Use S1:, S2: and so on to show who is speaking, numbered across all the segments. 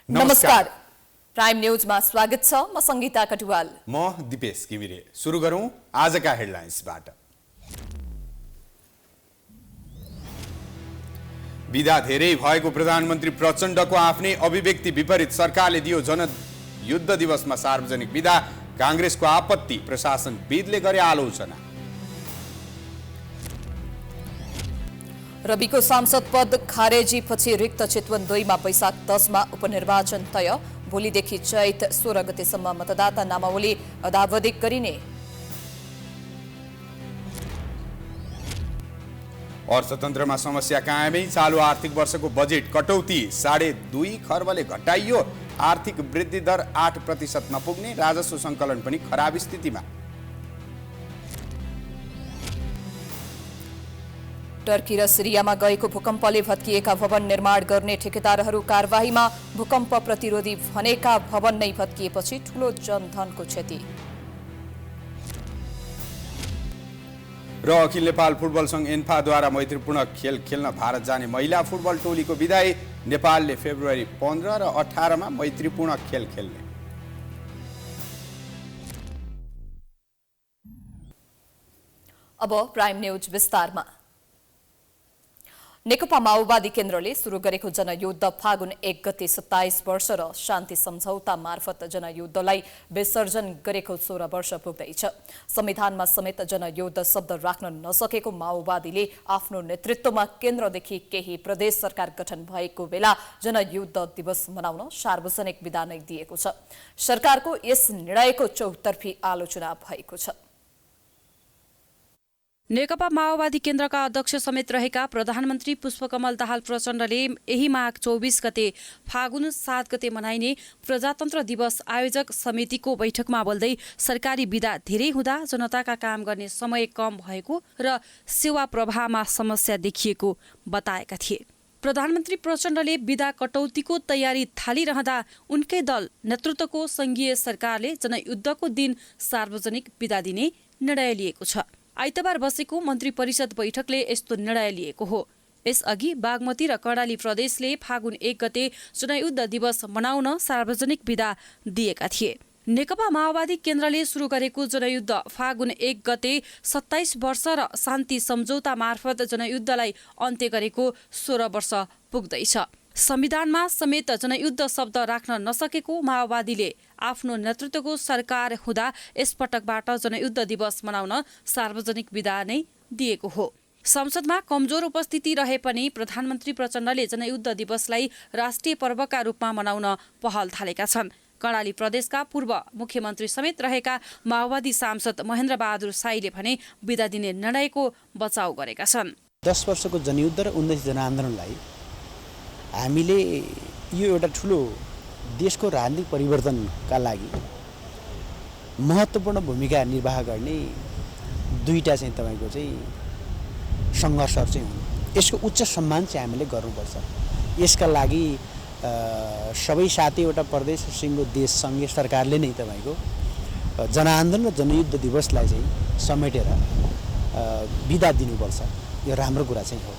S1: नमस्कार। प्राइम न्यूजमा स्वागत छ। म संगीता कटुवाल।
S2: म दिपेश घिमिरे। सुरु गरौं आजका हेडलाइन्सबाट। विधा धेरै भएको प्रधानमन्त्री प्रचण्डको आफ्नै अभिव्यक्ति विपरीत सरकारले दियो जनयुद्ध दिवसमा सार्वजनिक विधा। कांग्रेसको आपत्ति, प्रशासनविदले गरे आलोचना।
S1: रविको सांसद पद खारेजीपछि रिक्त चितवन 2 मा वैशाख 10 मा उपनिर्वाचन तय। भोलिदेखि चैत 16 गतेसम्म मतदाता नामावली अद्यावधिक गरिने।
S2: अर्थतन्त्रमा समस्या कायमै, चालु आर्थिक वर्षको बजेट कटौती 2.5 खर्बले घटाइयो। आर्थिक वृद्धि दर 8% नपुग्ने, राजस्व सङ्कलन पनि खराब स्थितिमा।
S1: टर्की र सिरियामा गएको भूकम्पले भत्किएका भवन निर्माण गर्ने ठेकेदारहरू कारबाहीमा। भूकम्प प्रतिरोधी भनेका भवन नै भत्किएपछि ठूलो जनधनको क्षति।
S2: र अखिल नेपाल फुटबल संघ एन्फाद्वारा मैत्रीपूर्ण खेल खेल्न भारत जाने महिला फुटबल टोलीको विदाई। नेपालले फेब्रुअरी 15 र 18 मा मैत्रीपूर्ण खेल खेल्ने।
S1: अब प्राइम न्यूज विस्तारमा। नेकपा माओवादी केन्द्रले सुरु गरेको जनयुद्ध फागुन 1 गते 27 वर्ष र शान्ति सम्झौता मार्फत जनयुद्धलाई विसर्जन गरेको 16 वर्ष पुग्दैछ। संविधानमा समेत जनयुद्ध शब्द राख्न नसकेको माओवादीले आफ्नो नेतृत्वमा केन्द्रदेखि केही प्रदेश सरकार गठन भएको बेला जनयुद्ध दिवस मनाउन सार्वजनिक विदा नै दिएको छ। सरकारको यस निर्णयको चौतर्फी आलोचना भएको छ।
S3: नेकपा माओवादी केन्द्रका अध्यक्ष समेत रहेका प्रधानमन्त्री पुष्पकमल दाहाल प्रचण्डले यही माघ 24 गते फागुन 7 गते मनाइने प्रजातन्त्र दिवस आयोजक समितिको बैठकमा बोल्दै सरकारी विदा धेरै हुँदा जनताका काम गर्ने समय कम भएको र सेवा प्रवाहमा समस्या देखिएको बताएका थिए। प्रधानमन्त्री प्रचण्डले विदा कटौतीको तयारी थालिरहँदा उनकै दल नेतृत्वको संघीय सरकारले जनयुद्धको दिन सार्वजनिक विदा दिने निर्णय लिएको छ। आइतबार बसेको मन्त्री परिषद बैठकले यस्तो निर्णय लिएको हो। यसअघि बागमती र कर्णाली प्रदेशले फागुन 1 गते जनयुद्ध दिवस मनाउन सार्वजनिक विदा दिएका थिए। नेकपा माओवादी केन्द्रले सुरु गरेको जनयुद्ध फागुन 1 गते 27 वर्ष र शान्ति सम्झौता मार्फत जनयुद्धलाई अन्त्य गरेको 16 वर्ष पुग्दैछ। संविधानमा समेत जनयुद्ध शब्द राख्न नसकेको माओवादीले आफ्नो नेतृत्वको सरकार हुँदा यसपटकबाट जनयुद्ध दिवस मनाउन सार्वजनिक विदा नै दिएको हो। संसदमा कमजोर उपस्थिति रहे पनि प्रधानमन्त्री प्रचण्डले जनयुद्ध दिवसलाई राष्ट्रिय पर्वका रूपमा मनाउन पहल थालेका छन्। कर्णाली प्रदेशका पूर्व मुख्यमन्त्री समेत रहेका माओवादी सांसद महेन्द्र बहादुर साईले भने विदा दिने निर्णयको बचाउ गरेका छन्।
S4: 10 वर्षको जनयुद्ध र 19 जनआन्दोलनलाई हामीले यो एउटा ठुलो देशको राजनीतिक परिवर्तनका लागि महत्त्वपूर्ण भूमिका निर्वाह गर्ने दुईटा चाहिँ तपाईको चाहिँ सङ्घर्षहरू चाहिँ हुन्। यसको उच्च सम्मान चाहिँ हामीले गर्नुपर्छ। यसका लागि सबै 7वटा प्रदेश सिङ्गो देश सङ्घीय सरकारले नै तपाईको जनआन्दोलन र जनयुद्ध दिवसलाई चाहिँ समेटेर विदा दिनुपर्छ। यो राम्रो कुरा चाहिँ हो।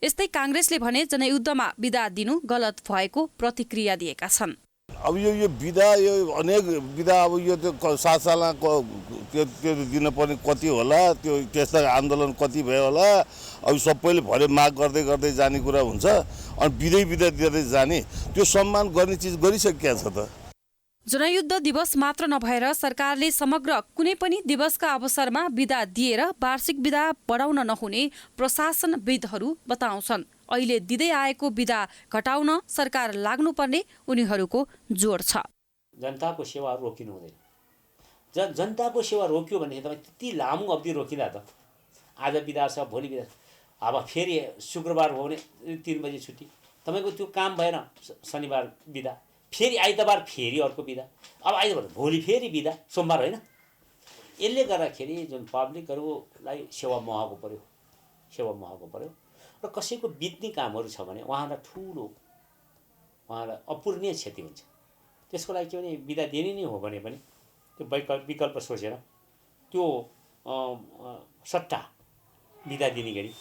S3: यस्तै कांग्रेसले भने जनयुद्धमा विदा दिनु गलत भएको प्रतिक्रिया दिएका छन्।
S5: अब यो विदा यो अनेक विदा अब यो त्यो 7 सालमा त्यो दिनुपर्ने कति होला, त्यो त्यस्ता आन्दोलन कति भयो होला, अब सबैले भरे माग गर्दै गर्दै जाने कुरा हुन्छ। अनि विदा दिँदै जाने त्यो सम्मान गर्ने चिज गरिसकेको छ त।
S3: जनयुद्ध दिवस मात्र नभएर सरकारले समग्र कुनै पनि दिवसका अवसरमा विदा दिएर वार्षिक विदा बढाउन नहुने प्रशासनविदहरू बताउँछन्। अहिले दिँदै आएको विदा घटाउन सरकार लाग्नुपर्ने उनीहरूको जोड छ।
S6: जनताको सेवा रोकिनु हुँदैन। जनताको सेवा रोक्यो भने तपाईँ त्यति लामो अवधि रोकिँदा त आज विदा छ, भोलि विदा, अब फेरि शुक्रबार हो भने 3 बजे छुट्टी, तपाईँको त्यो काम भएन। शनिबार विदा, फेरि आइतबार फेरि अर्को विदा, अब आइतबार भोलि फेरि विदा, सोमबार होइन। यसले गर्दाखेरि जुन पब्लिकहरूलाई सेवा महँगो पर्यो र कसैको बित्ने कामहरू छ भने उहाँलाई अपूर्णीय क्षति हुन्छ। त्यसको लागि के भने विदा दिने नै हो भने पनि त्यो विकल्प सोचेर त्यो सट्टा विदा दिने गरी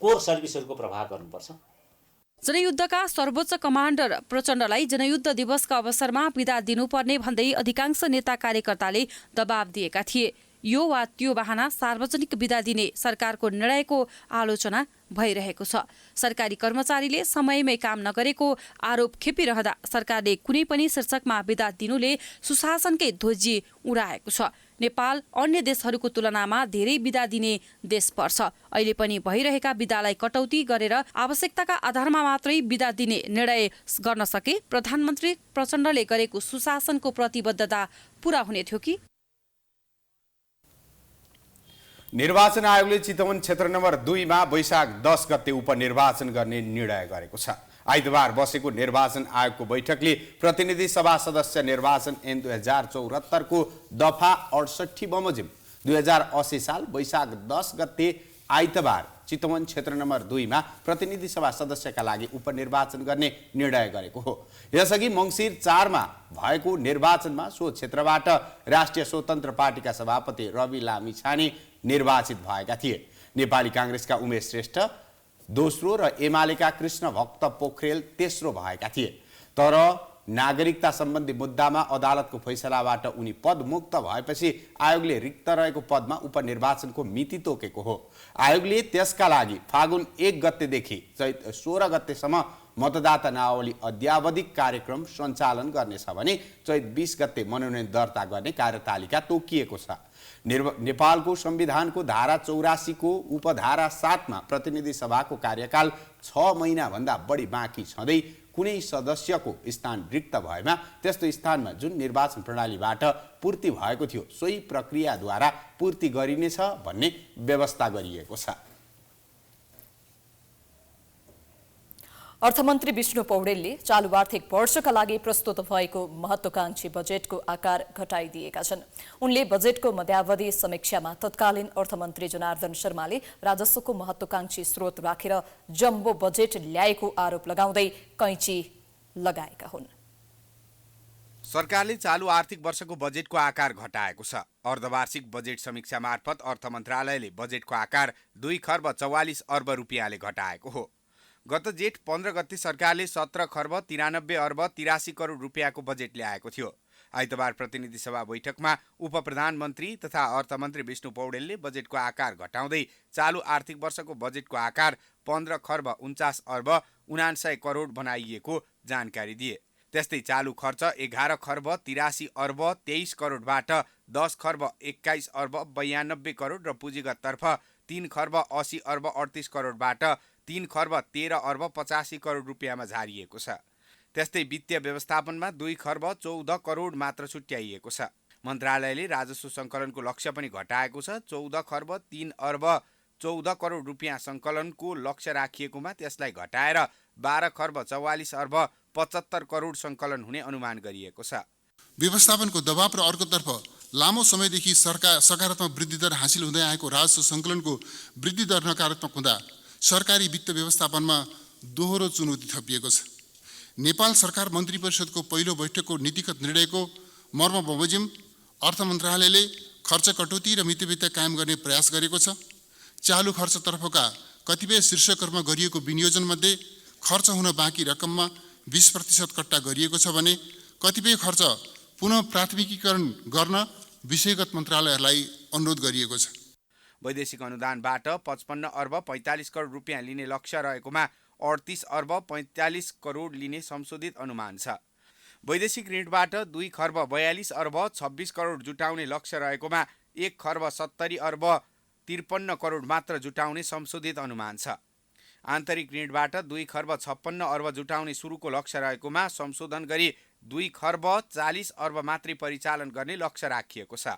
S6: कोर सर्भिसहरूको प्रवाह गर्नुपर्छ।
S3: जनयुद्धका सर्वोच्च कमान्डर प्रचण्डलाई जनयुद्ध दिवसका अवसरमा बिदा दिनुपर्ने भन्दै अधिकांश नेता कार्यकर्ताले दबाब दिएका थिए। यो वा त्यो बहाना सार्वजनिक बिदा दिने सरकारको निर्णयको आलोचना भइरहेको छ। सरकारी कर्मचारीले समयमै काम नगरेको आरोप खेपिरहँदा सरकारले कुनै पनि शीर्षकमा बिदा दिनुले सुशासनकै ध्वजी उडाएको छ। नेपाल अन्य देशहरूको तुलनामा धेरै बिदा दिने देश पर्छ। अहिले पनि भइरहेका बिदालाई कटौती गरेर आवश्यकताका आधारमा मात्रै बिदा दिने निर्णय गर्न सके प्रधानमन्त्री प्रचण्डले गरेको सुशासनको प्रतिबद्धता पूरा हुने थियो कि?
S2: निर्वाचन आयोगले चितवन क्षेत्र नम्बर 2 मा वैशाख 10 गते उपनिर्वाचन गर्ने निर्णय गरेको छ। आइतबार बसेको निर्वाचन आयोगको बैठकले प्रतिनिधि सभा सदस्य निर्वाचन ऐन 2074 को दफा 68 बमोजिम 2080 साल वैशाख 10 गते आइतबार चितवन क्षेत्र नम्बर 2 मा प्रतिनिधि सभा सदस्यका लागि उपनिर्वाचन गर्ने निर्णय गरेको हो। यसअघि मङ्सिर 4 मा भएको निर्वाचनमा सो क्षेत्रबाट राष्ट्रिय स्वतन्त्र पार्टीका सभापति रवि लामिछाने निर्वाचित भएका थिए। नेपाली काङ्ग्रेसका उमेश श्रेष्ठ दोस्रो र एमालेका कृष्ण भक्त पोखरेल तेस्रो भएका थिए। तर नागरिकता सम्बन्धी मुद्दामा अदालतको फैसलाबाट उनी पदमुक्त भएपछि आयोगले रिक्त रहेको पदमा उपनिर्वाचनको मिति तोकेको हो। आयोगले त्यसका लागि फागुन 1 गतेदेखि चैत 16 गतेसम्म मतदाता नावली अद्यावधिक कार्यक्रम सञ्चालन गर्नेछ भने चैत 20 गते मनोनयन दर्ता गर्ने कार्यतालिका तोकिएको छ। नेपालको संविधानको धारा 84 को उपधारा 7 मा प्रतिनिधि सभाको कार्यकाल 6 महिनाभन्दा बढी बाँकी छँदै कुनै सदस्यको स्थान रिक्त भएमा त्यस्तो स्थानमा जुन निर्वाचन प्रणालीबाट पूर्ति भएको थियो सोही प्रक्रियाद्वारा पूर्ति गरिनेछ भन्ने व्यवस्था गरिएको छ।
S1: अर्थमन्त्री विष्णु पौडेलले चालु आर्थिक वर्षका लागि प्रस्तुत भएको महत्त्वाकांक्षी बजेटको आकार घटाइदिएका छन्। उनले बजेटको मध्यावधि समीक्षामा तत्कालीन अर्थमन्त्री जनार्दन शर्माले राजस्वको महत्त्वाकांक्षी स्रोत राखेर जम्बो बजेट ल्याएको आरोप लगाउँदै कैँची लगाएका हुन्।
S2: सरकारले चालु आर्थिक वर्षको बजेटको आकार घटाएको छ। अर्धवार्षिक बजेट समीक्षा मार्फत अर्थ मन्त्रालयले बजेटको आकार 2 खर्ब 44 अर्ब रुपियाँले घटाएको हो। गत जेठ 15 गते सरकारले 17 खर्ब 93 अर्ब 83 करोड रुपियाँको बजेट ल्याएको थियो। आइतबार प्रतिनिधि सभा बैठकमा उप प्रधानमन्त्री तथा अर्थमन्त्री विष्णु पौडेलले बजेटको आकार घटाउँदै चालु आर्थिक वर्षको बजेटको आकार 15 खर्ब 49 अर्ब 59 करोड बनाइएको जानकारी दिए। त्यस्तै चालु खर्च 11 खर्ब 83 अर्ब 23 करोडबाट 10 खर्ब 21 अर्ब 92 करोड र पुँजीगततर्फ 3 खर्ब 80 अर्ब 38 करोडबाट 3 खर्ब 13 अर्ब 85 करोड रुपियाँमा झारिएको छ। त्यस्तै वित्तीय व्यवस्थापनमा 2 खर्ब 14 करोड मात्र छुट्याइएको छ। मन्त्रालयले राजस्व सङ्कलनको लक्ष्य पनि घटाएको छ। 14 खर्ब 3 अर्ब 14 करोड रुपियाँ सङ्कलनको लक्ष्य राखिएकोमा त्यसलाई घटाएर 12 खर्ब 44 अर्ब 75 करोड सङ्कलन हुने अनुमान गरिएको छ।
S7: व्यवस्थापनको दबाव र अर्कोतर्फ लामो समयदेखि सकारात्मक वृद्धि दर हासिल हुँदै आएको राजस्व सङ्कलनको वृद्धि दर नकारात्मक हुँदा सरकारी वित्त व्यवस्थापनमा दोहोरो चुनौती थपिएको छ। नेपाल सरकार मन्त्री परिषदको पहिलो बैठकको नीतिगत निर्णयको मर्म बमोजिम अर्थ मन्त्रालयले खर्च कटौती र मितव्ययता कायम गर्ने प्रयास गरेको छ। चालु खर्चतर्फका कतिपय शीर्षकहरूमा गरिएको विनियोजनमध्ये खर्च हुन बाँकी रकममा 20% कट्टा गरिएको छ भने कतिपय खर्च पुनः प्राथमिकीकरण गर्न विषयगत मन्त्रालयहरूलाई अनुरोध गरिएको छ।
S2: वैदेशिक अनुदानबाट 55 अर्ब 45 करोड रुपियाँ लिने लक्ष्य रहेकोमा 38 अर्ब 45 करोड लिने संशोधित अनुमान छ। वैदेशिक ऋणबाट 2 खर्ब 42 अर्ब 26 करोड जुटाउने लक्ष्य रहेकोमा 1 खर्ब 70 अर्ब 53 करोड मात्र जुटाउने संशोधित अनुमान छ। आन्तरिक ऋणबाट 2 खर्ब 56 अर्ब जुटाउने सुरुको लक्ष्य रहेकोमा संशोधन गरी 2 खर्ब 40 अर्ब मात्रै परिचालन गर्ने लक्ष्य राखिएको छ।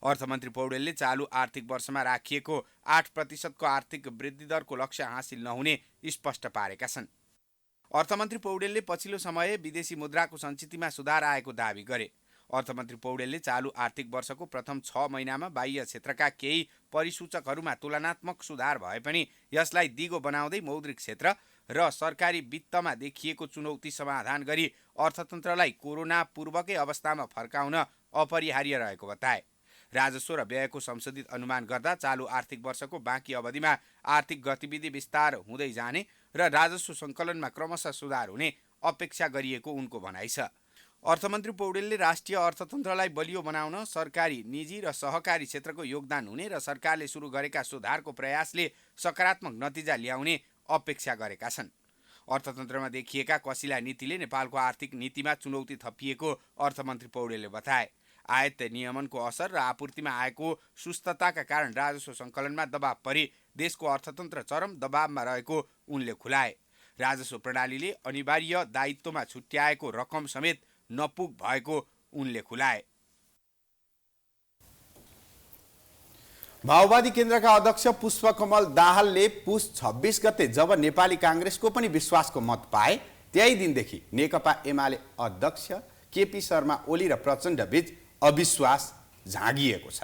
S2: अर्थमन्त्री पौडेलले चालु आर्थिक वर्षमा राखिएको 8% को आर्थिक वृद्धि दरको लक्ष्य हासिल नहुने स्पष्ट पारेका छन्। अर्थमन्त्री पौडेलले पछिल्लो समय विदेशी मुद्राको सञ्चितमा सुधार आएको दावी गरे। अर्थमन्त्री पौडेलले चालु आर्थिक वर्षको प्रथम 6 महिनामा बाह्य क्षेत्रका केही परिसूचकहरूमा तुलनात्मक सुधार भए पनि यसलाई दिगो बनाउँदै मौद्रिक क्षेत्र र सरकारी वित्तमा देखिएको चुनौती समाधान गरी अर्थतन्त्रलाई कोरोना पूर्वकै अवस्थामा फर्काउन अपरिहार्य रहेको बताए। राजस्व र व्ययको संशोधित अनुमान गर्दा चालु आर्थिक वर्षको बाँकी अवधिमा आर्थिक गतिविधि विस्तार हुँदै जाने र राजस्व सङ्कलनमा क्रमशः सुधार हुने अपेक्षा गरिएको उनको भनाइ छ। अर्थमन्त्री पौडेलले राष्ट्रिय अर्थतन्त्रलाई बलियो बनाउन सरकारी, निजी र सहकारी क्षेत्रको योगदान हुने र सरकारले सुरु गरेका सुधारको प्रयासले सकारात्मक नतिजा ल्याउने अपेक्षा गरेका छन्। अर्थतन्त्रमा देखिएका कसिला नीतिले नेपालको आर्थिक नीतिमा चुनौती थपिएको अर्थमन्त्री पौडेलले बताए। आयात नियमनको असर र आपूर्तिमा आएको सुस्तताका कारण राजस्व सङ्कलनमा दबाव परि देशको अर्थतन्त्र चरम दबावमा रहेको उनले खुलाए। राजस्व प्रणालीले अनिवार्य दायित्वमा छुट्याएको रकम समेत नपुग भएको उनले खुलाए। माओवादी केन्द्रका अध्यक्ष पुष्पकमल दाहालले पुस 26 गते जब नेपाली काङ्ग्रेसको पनि विश्वासको मत पाए त्यही दिनदेखि नेकपा एमाले अध्यक्ष केपी शर्मा ओली र प्रचण्ड बीच अविश्वास झाँगिएको छ।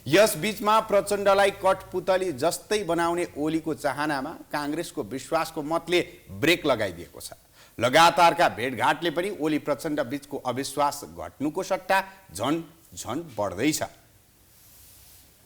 S2: यस बीचमा प्रचण्डलाई कठपुतली जस्तै बनाउने ओलीको चाहनामा काङ्ग्रेसको विश्वासको मतले ब्रेक लगाइदिएको छ। लगातारका भेटघाटले पनि ओली प्रचण्ड बीचको अविश्वास घट्नुको सट्टा झन झन बढ्दैछ।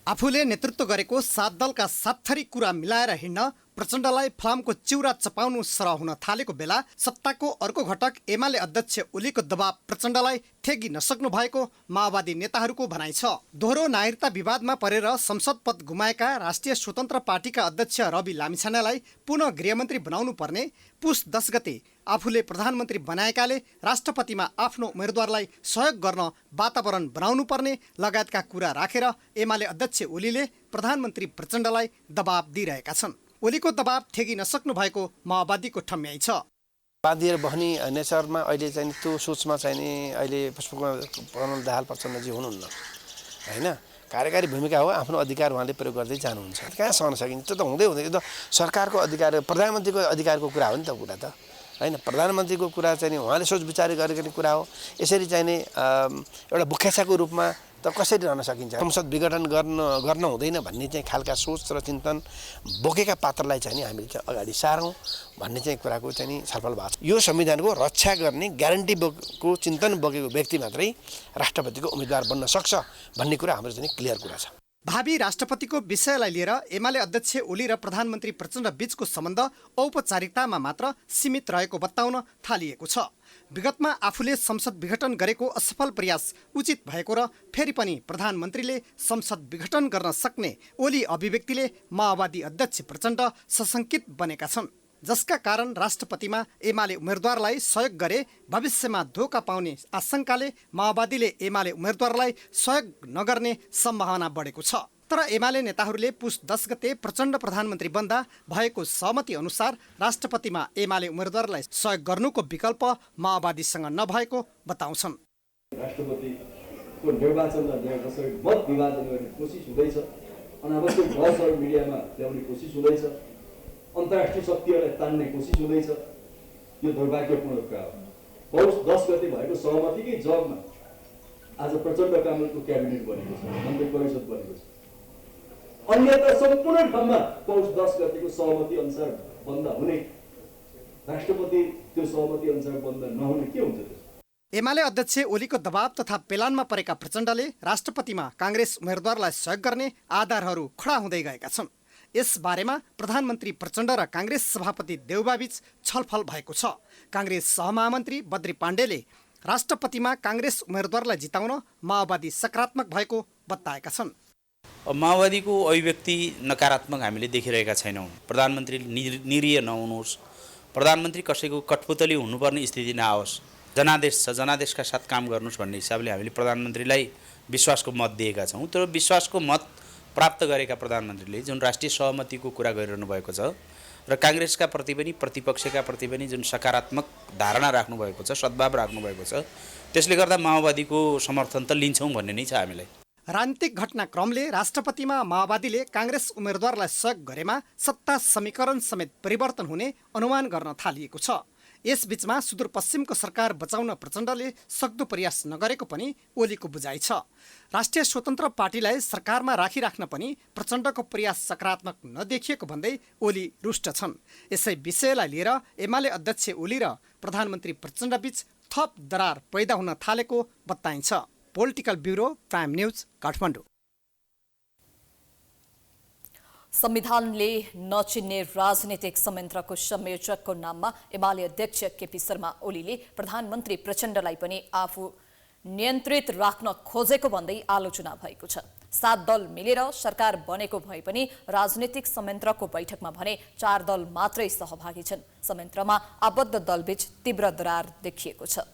S8: आफूले नेतृत्व गरेको 7 दलका 7 थरी कुरा मिलाएर हिँड्न प्रचण्डलाई फलामको चिउरा चपाउनु सरह हुन थालेको बेला सत्ताको अर्को घटक एमाले अध्यक्ष ओलीको दबाव प्रचण्डलाई थेगी नसक्नु भएको माओवादी नेताहरूको भनाइ छ। दोहोरो नागरिकता विवादमा परेर संसद पद गुमाएका राष्ट्रिय स्वतन्त्र पार्टीका अध्यक्ष रवि लामिछानेलाई पुनः गृहमन्त्री बनाउनु पर्ने, पुस 10 गते आफूले प्रधानमन्त्री बनाएकाले राष्ट्रपतिमा आफ्नो उम्मेदवारलाई सहयोग गर्न वातावरण बनाउनु पर्ने लगायतका कुरा राखेर एमाले अध्यक्ष ओलीले प्रधानमन्त्री प्रचण्डलाई दबाब दिइरहेका छन्। ओलीको दबाब ठेगी नसक्नु भएको माओवादीको ठम्याइ छ।
S9: बाँधिएर बस्ने नेचरमा अहिले चाहिँ त्यो सोचमा चाहिँ नि अहिले पुष्पकमल दाहाल प्रचण्डजी हुनुहुन्न होइन। कार्यकारी भूमिका हो, आफ्नो अधिकार उहाँले प्रयोग गर्दै जानुहुन्छ। कहाँ सहन सकिन्छ? त्यो त हुँदै त्यो त सरकारको अधिकार, प्रधानमन्त्रीको अधिकारको कुरा हो नि त कुरा त होइन। प्रधानमन्त्रीको कुरा चाहिँ उहाँले सोच विचार गरेको कुरा हो। यसरी चाहिँ नि एउटा बुख्यासाको रूपमा त कसरी रहन सकिन्छ? संसद विघटन गर्न हुँदैन भन्ने चाहिँ खालका सोच र चिन्तन बोकेका पात्रलाई चाहिँ नि हामीले चाहिँ अगाडि सारौँ भन्ने चाहिँ कुराको चाहिँ नि छलफल भएको छ। यो संविधानको रक्षा गर्ने ग्यारेन्टी बोकेको चिन्तन बोकेको व्यक्ति मात्रै राष्ट्रपतिको उम्मेदवार बन्न सक्छ भन्ने कुरा हाम्रो चाहिँ क्लियर कुरा छ।
S8: भावी राष्ट्रपतिको विषयलाई लिएर एमाले अध्यक्ष ओली र प्रधानमन्त्री प्रचण्ड बीचको सम्बन्ध औपचारिकतामा मात्र सीमित रहेको बताउन थालिएको छ। विगतमा आफूले संसद विघटन गरेको असफल प्रयास उचित भएको र फेरि पनि प्रधानमन्त्रीले संसद विघटन गर्न सक्ने ओली अभिव्यक्तिले माओवादी अध्यक्ष प्रचण्ड सशङ्कित बनेका छन्, जसका कारण राष्ट्रपतिमा एमाले उम्मेदवारलाई सहयोग गरे भविष्यमा धोका पाउने आशंकाले माओवादीले एमाले उम्मेदवारलाई सहयोग नगर्ने सम्भावना बढेको छ। तर एमाले नेताहरूले पुस 10 गते प्रचण्ड प्रधानमन्त्री बन्दा भएको सहमति अनुसार राष्ट्रपतिमा एमाले उम्मेदवारलाई सहयोग गर्नुको विकल्प माओवादीसँग नभएको बताउँछन्।
S10: राष्ट्रपतिको निर्वाचनमा जसरी मत विभाजन गर्ने कोसिस हुँदैछ, अनावश्यक बहसहरू मिडियामा ल्याउने कोसिस हुँदैछ, अन्तर्राष्ट्रिय शक्तिहरूलाई तान्ने कोसिस हुँदैछ, यो दुर्भाग्यपूर्ण कुरा हो। पौष 10 गते भएको सहमतिकै जगमा आज प्रचण्ड कामको क्याबिनेट बनेको छ, मन्त्री परिषद बनेको छ। अन्यथा सम्पूर्ण ठाउँमा पौष 10 गतेको सहमति अनुसार बन्द हुने, राष्ट्रपति त्यो सहमति अनुसार बन्द नहुने के हुन्छ त्यसो?
S8: एमाले अध्यक्ष ओलीको दबाव तथा पेलानमा परेका प्रचण्डले राष्ट्रपतिमा काङ्ग्रेस उम्मेदवारलाई सहयोग गर्ने आधारहरू खडा हुँदै गएका छन्। यस बारेमा प्रधानमन्त्री प्रचण्ड र काङ्ग्रेस सभापति देउबाबीच छलफल भएको छ। काङ्ग्रेस सहमहामन्त्री बद्री पाण्डेले राष्ट्रपतिमा काङ्ग्रेस उम्मेदवारलाई जिताउन माओवादी सकारात्मक भएको बताएका छन्।
S11: माओवादीको अभिव्यक्ति नकारात्मक हामीले देखिरहेका छैनौँ। प्रधानमन्त्री निरीह नहुनुहोस्, प्रधानमन्त्री कसैको कठपुतली हुनुपर्ने स्थिति नआओस्, जनादेश छ, जनादेशका साथ काम गर्नुहोस् भन्ने हिसाबले हामीले प्रधानमन्त्रीलाई विश्वासको मत दिएका छौँ। तर विश्वासको मत प्राप्त गरेका प्रधानमन्त्रीले जुन राष्ट्रिय सहमतिको कुरा गरिरहनु भएको छ र काङ्ग्रेसका प्रति पनि प्रतिपक्षका प्रति पनि जुन सकारात्मक धारणा राख्नुभएको छ, सद्भाव राख्नुभएको छ, त्यसले गर्दा माओवादीको समर्थन त लिन्छौँ भन्ने नै छ हामीलाई।
S8: राजनीतिक घटनाक्रमले राष्ट्रपतिमा माओवादीले काङ्ग्रेस उम्मेदवारलाई सहयोग गरेमा सत्ता समीकरण समेत परिवर्तन हुने अनुमान गर्न थालिएको छ। यसबीचमा सुदूरपश्चिमको सरकार बचाउन प्रचण्डले सक्दो प्रयास नगरेको पनि ओलीको बुझाइ छ। राष्ट्रिय स्वतन्त्र पार्टीलाई सरकारमा राखिराख्न पनि प्रचण्डको प्रयास सकारात्मक नदेखिएको भन्दै ओली रुष्ट छन्। यसै विषयलाई लिएर एमाले अध्यक्ष ओली र प्रधानमन्त्री प्रचण्डबीच थप दरार पैदा हुन थालेको बताइन्छ। Political bureau, prime news, Kathmandu.
S1: संविधानले नचिन्ने राजनीतिक संयन्त्रको संयोजकको नाममा एमाले अध्यक्ष केपी शर्मा ओलीले प्रधानमन्त्री प्रचण्डलाई पनि आफू नियन्त्रित राख्न खोजेको भन्दै आलोचना भएको छ। 7 दल मिलेर सरकार बनेको भए पनि राजनीतिक संयन्त्रको बैठकमा भने 4 दल मात्रै सहभागी छन्। संयन्त्रमा आबद्ध दलबीच तीव्र दरार देखिएको छ।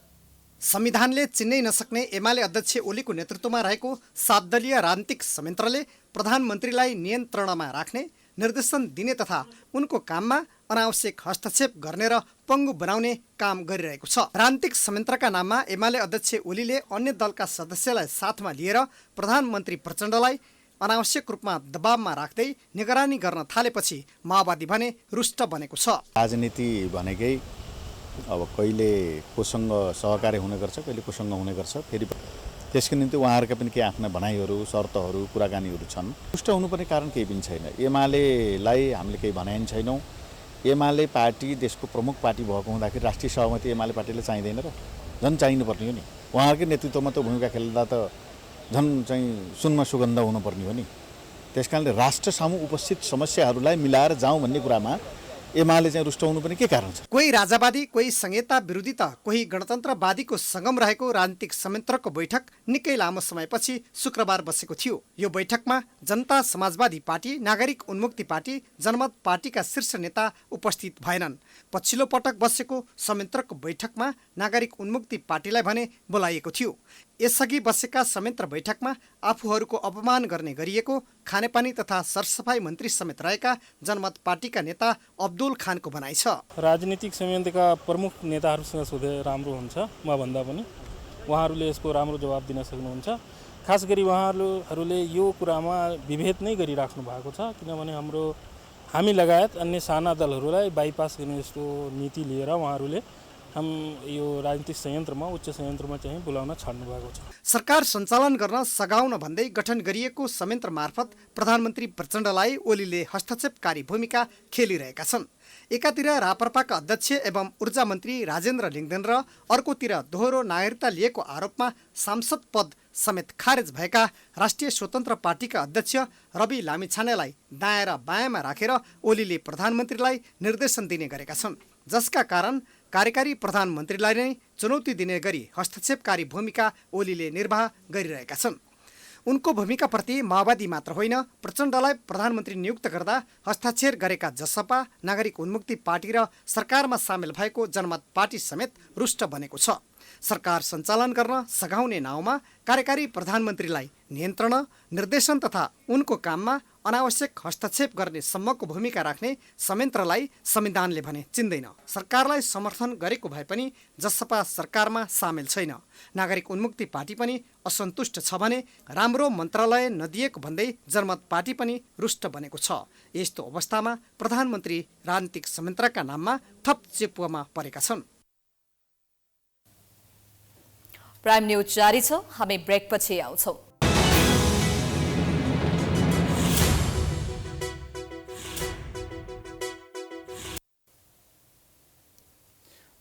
S8: संविधानले चिन्नै नसक्ने एमाले अध्यक्ष ओलीको नेतृत्वमा रहेको 7 दलीय राजनीतिक संयन्त्रले प्रधानमन्त्रीलाई नियन्त्रणमा राख्ने, निर्देशन दिने तथा उनको काममा अनावश्यक हस्तक्षेप गर्ने र पङ्गु बनाउने काम गरिरहेको छ। राजनीतिक संयन्त्रका नाममा एमाले अध्यक्ष ओलीले अन्य दलका सदस्यलाई साथमा लिएर प्रधानमन्त्री प्रचण्डलाई अनावश्यक रूपमा दबावमा राख्दै निगरानी गर्न थालेपछि माओवादी भने रुष्ट बनेको छ।
S12: राजनीति भनेकै अब कहिले कोसँग सहकार्य हुने गर्छ, कहिले कोसँग हुने गर्छ। फेरि त्यसको निम्ति उहाँहरूका पनि केही आफ्ना भनाइहरू, शर्तहरू, कुराकानीहरू छन्। रुष्ट हुनुपर्ने कारण केही पनि छैन। एमालेलाई हामीले केही भनाइ छैनौँ। एमाले पार्टी देशको प्रमुख पार्टी भएको हुँदाखेरि राष्ट्रिय सहमति एमाले पार्टीले चाहिँदैन र झन् चाहिनुपर्ने हो नि। उहाँहरूकै नेतृत्वमा त भूमिका खेल्दा त झन् चाहिँ सुनमा सुगन्ध हुनुपर्ने हो नि। त्यसकारणले राष्ट्र सामु उपस्थित समस्याहरूलाई मिलाएर जाउँ भन्ने कुरामा एमाले चाहिँ रुष्ट हुनुपर्ने के कारण छ?
S8: कोही राजावादी, कोही संहिता विरोधी त कोही गणतन्त्रवादीको सङ्गम रहेको राजनीतिक संयन्त्रको बैठक निकै लामो समयपछि शुक्रबार बसेको थियो। यो बैठकमा जनता समाजवादी पार्टी, नागरिक उन्मुक्ति पार्टी, जनमत पार्टीका शीर्ष नेता उपस्थित भएनन्। पछिल्लो पटक बसेको संयन्त्रको बैठकमा नागरिक उन्मुक्ति पार्टीलाई भने बोलाइएको थियो। यसअघि बसेका संयन्त्र बैठकमा आफूहरूको अपमान गर्ने गरिएको खानेपानी तथा सरसफाई मन्त्री समेत रहेका जनमत पार्टीका नेता अब्दुल खानको भनाइ छ।
S13: राजनीतिक संयन्त्रका प्रमुख नेताहरूसँग सोधे राम्रो हुन्छ। म भन्दा पनि उहाँहरूले यसको राम्रो जवाब दिन सक्नुहुन्छ। खास गरी उहाँहरूले यो कुरामा विभेद नै गरिराख्नु भएको छ, किनभने हामी लगायत अन्य साना दलहरूलाई बाइपास गर्ने यस्तो नीति लिएर उहाँहरूले यो राजनीतिक संयन्त्रमा, उच्च संयन्त्रमा चाहिँ बोलाउन छाड्नु भएको छ।
S8: सरकार सञ्चालन गर्न सघाउन भन्दै गठन गरिएको संयन्त्र मार्फत प्रधानमन्त्री प्रचण्डलाई ओलीले हस्तक्षेपकारी भूमिका खेलिरहेका छन्। एकातिर राप्रपाका अध्यक्ष एवं ऊर्जा मन्त्री राजेन्द्र लिङ्गदेन र अर्कोतिर दोहोरो नागरिकता लिएको आरोपमा सांसद पद समेत खारेज भएका राष्ट्रिय स्वतन्त्र पार्टीका अध्यक्ष रवि लामिछानेलाई दायाँ र बायाँमा राखेर ओलीले प्रधानमन्त्रीलाई निर्देशन दिने गरेका छन्, जसका कारण कार्यकारी प्रधानमन्त्रीलाई नै चुनौती दिने गरी हस्तक्षेपकारी भूमिका ओलीले निर्वाह गरिरहेका छन्। उनको भूमिकाप्रति माओवादी मात्र होइन, प्रचण्डलाई प्रधानमन्त्री नियुक्त गर्दा हस्ताक्षर गरेका जसपा, नागरिक उन्मुक्ति पार्टी र सरकारमा सामेल भएको जनमत पार्टी समेत रुष्ट बनेको छ। सरकार सञ्चालन गर्न सघाउने नाउँमा कार्यकारी प्रधानमन्त्रीलाई नियन्त्रण, निर्देशन तथा उनको काममा अनावश्यक हस्तक्षेप गर्ने सम्मको भूमिका राख्ने संयन्त्रलाई संविधानले भने चिन्दैन। सरकारलाई समर्थन गरेको भए पनि जसपा सरकारमा सामेल छैन। नागरिक उन्मुक्ति पार्टी पनि असन्तुष्ट छ भने राम्रो मन्त्रालय नदिएको भन्दै जनमत पार्टी पनि रुष्ट बनेको छ। यस्तो अवस्थामा प्रधानमन्त्री राजनीतिक संयन्त्रका नाममा थप चेपुवामा परेका छन्।
S1: प्राइम न्यूज जारी छ, हामी ब्रेकपछि आउँछौँ।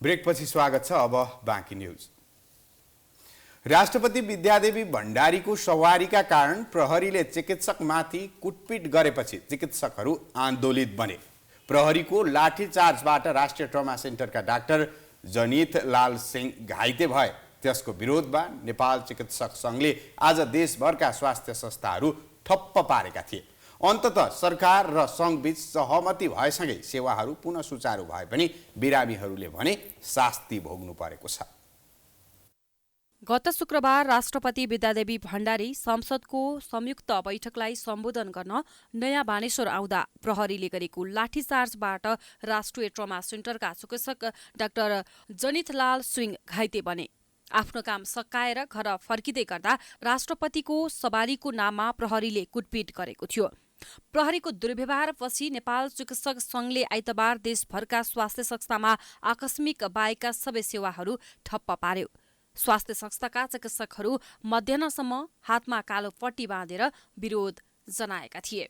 S2: ब्रेकपछि स्वागत छ। अब बाँकी न्यूज। राष्ट्रपति विद्यादेवी भण्डारीको सवारीका कारण प्रहरीले चिकित्सकमाथि कुटपिट गरेपछि चिकित्सकहरू आन्दोलित बने। प्रहरीको लाठीचार्जबाट राष्ट्रिय ट्रमा सेन्टरका डाक्टर जनित लाल सिंह घाइते भए। त्यसको विरोधमा नेपाल चिकित्सक सङ्घले आज देशभरका स्वास्थ्य संस्थाहरू ठप्प पारेका थिए। अन्ततः सरकार र सङ्घबीच सहमति भएसँगै सेवाहरू पुनः सुचारू भए पनि बिरामीहरूले भने शास्ति भोग्नु परेको छ।
S3: गत शुक्रबार राष्ट्रपति विद्यादेवी भण्डारी संसदको संयुक्त बैठकलाई सम्बोधन गर्न नयाँ बानेश्वर आउँदा प्रहरीले गरेको लाठीचार्जबाट राष्ट्रिय ट्रमा सेन्टरका चिकित्सक डाक्टर जनितलाल सिंह घाइते बने। आफ्नो काम सकाएर घर फर्किँदै गर्दा राष्ट्रपतिको सवारीको नाममा प्रहरीले कुटपिट गरेको थियो। प्रहरीको दुर्व्यवहारपछि नेपाल चिकित्सक सङ्घले आइतबार देशभरका स्वास्थ्य संस्थामा आकस्मिक बाहेकका सबै सेवाहरू ठप्प पार्यो। स्वास्थ्य संस्थाका चिकित्सकहरू मध्याह्नसम्म हातमा कालो पट्टी बाँधेर विरोध जनाएका थिए।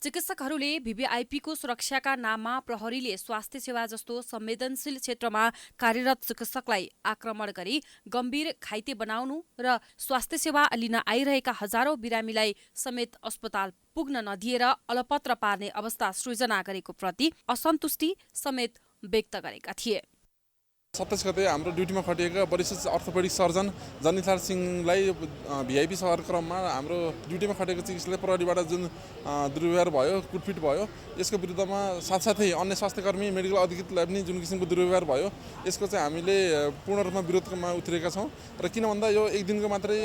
S3: चिकित्सकहरूले भिभिआइपीको सुरक्षाका नाममा प्रहरीले स्वास्थ्य सेवा जस्तो संवेदनशील क्षेत्रमा कार्यरत चिकित्सकलाई आक्रमण गरी गम्भीर घाइते बनाउनु र स्वास्थ्य सेवा लिन आइरहेका हजारौं बिरामीलाई समेत अस्पताल पुग्न नदिएर अलपत्र पार्ने अवस्था सृजना गरेको प्रति असन्तुष्टि समेत व्यक्त गरेका थिए।
S14: 27 गते हाम्रो ड्युटीमा खटिएका वरिष्ठ अर्थोपेडिक सर्जन जनिथार सिंहलाई भिआइपी सवार क्रममा हाम्रो ड्युटीमा खटेको चिकित्सकले प्रहरीबाट जुन दुर्व्यवहार भयो, कुटपिट भयो, यसको विरुद्धमा साथसाथै अन्य स्वास्थ्यकर्मी मेडिकल अधिकृतलाई पनि जुन किसिमको दुर्व्यवहार भयो, यसको चाहिँ हामीले पूर्ण रूपमा विरोधमा उत्रिएका छौँ। र किन भन्दा यो एक दिनको मात्रै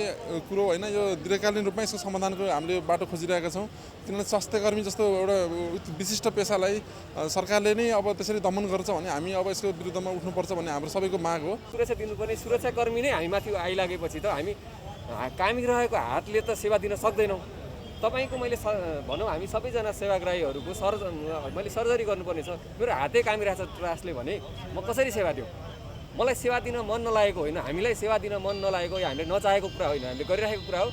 S14: कुरो होइन, यो दीर्घकालीन रूपमा यसको समाधानको हामीले बाटो खोजिरहेका छौँ। किनभने स्वास्थ्यकर्मी जस्तो एउटा विशिष्ट पेसालाई सरकारले नै अब त्यसरी दमन गर्छ भने हामी अब यसको विरुद्धमा उठ्नुपर्छ भन्ने हाम्रो सबैको माग हो।
S15: सुरक्षा दिनुपर्ने सुरक्षाकर्मी नै हामी माथि आइलागेपछि त हामी कामी रहेको हातले त सेवा दिन सक्दैनौँ। तपाईँको मैले भनौँ हामी सबैजना सेवाग्राहीहरूको मैले सर्जरी गर्नुपर्ने छ, मेरो हातै कामिरहेको छ त्रासले भने म कसरी सेवा दिउँ? मलाई सेवा दिन मन नलागेको होइन, हामीलाई सेवा दिन मन नलागेको या हामीले नचाहेको कुरा होइन, हामीले गरिरहेको कुरा हो।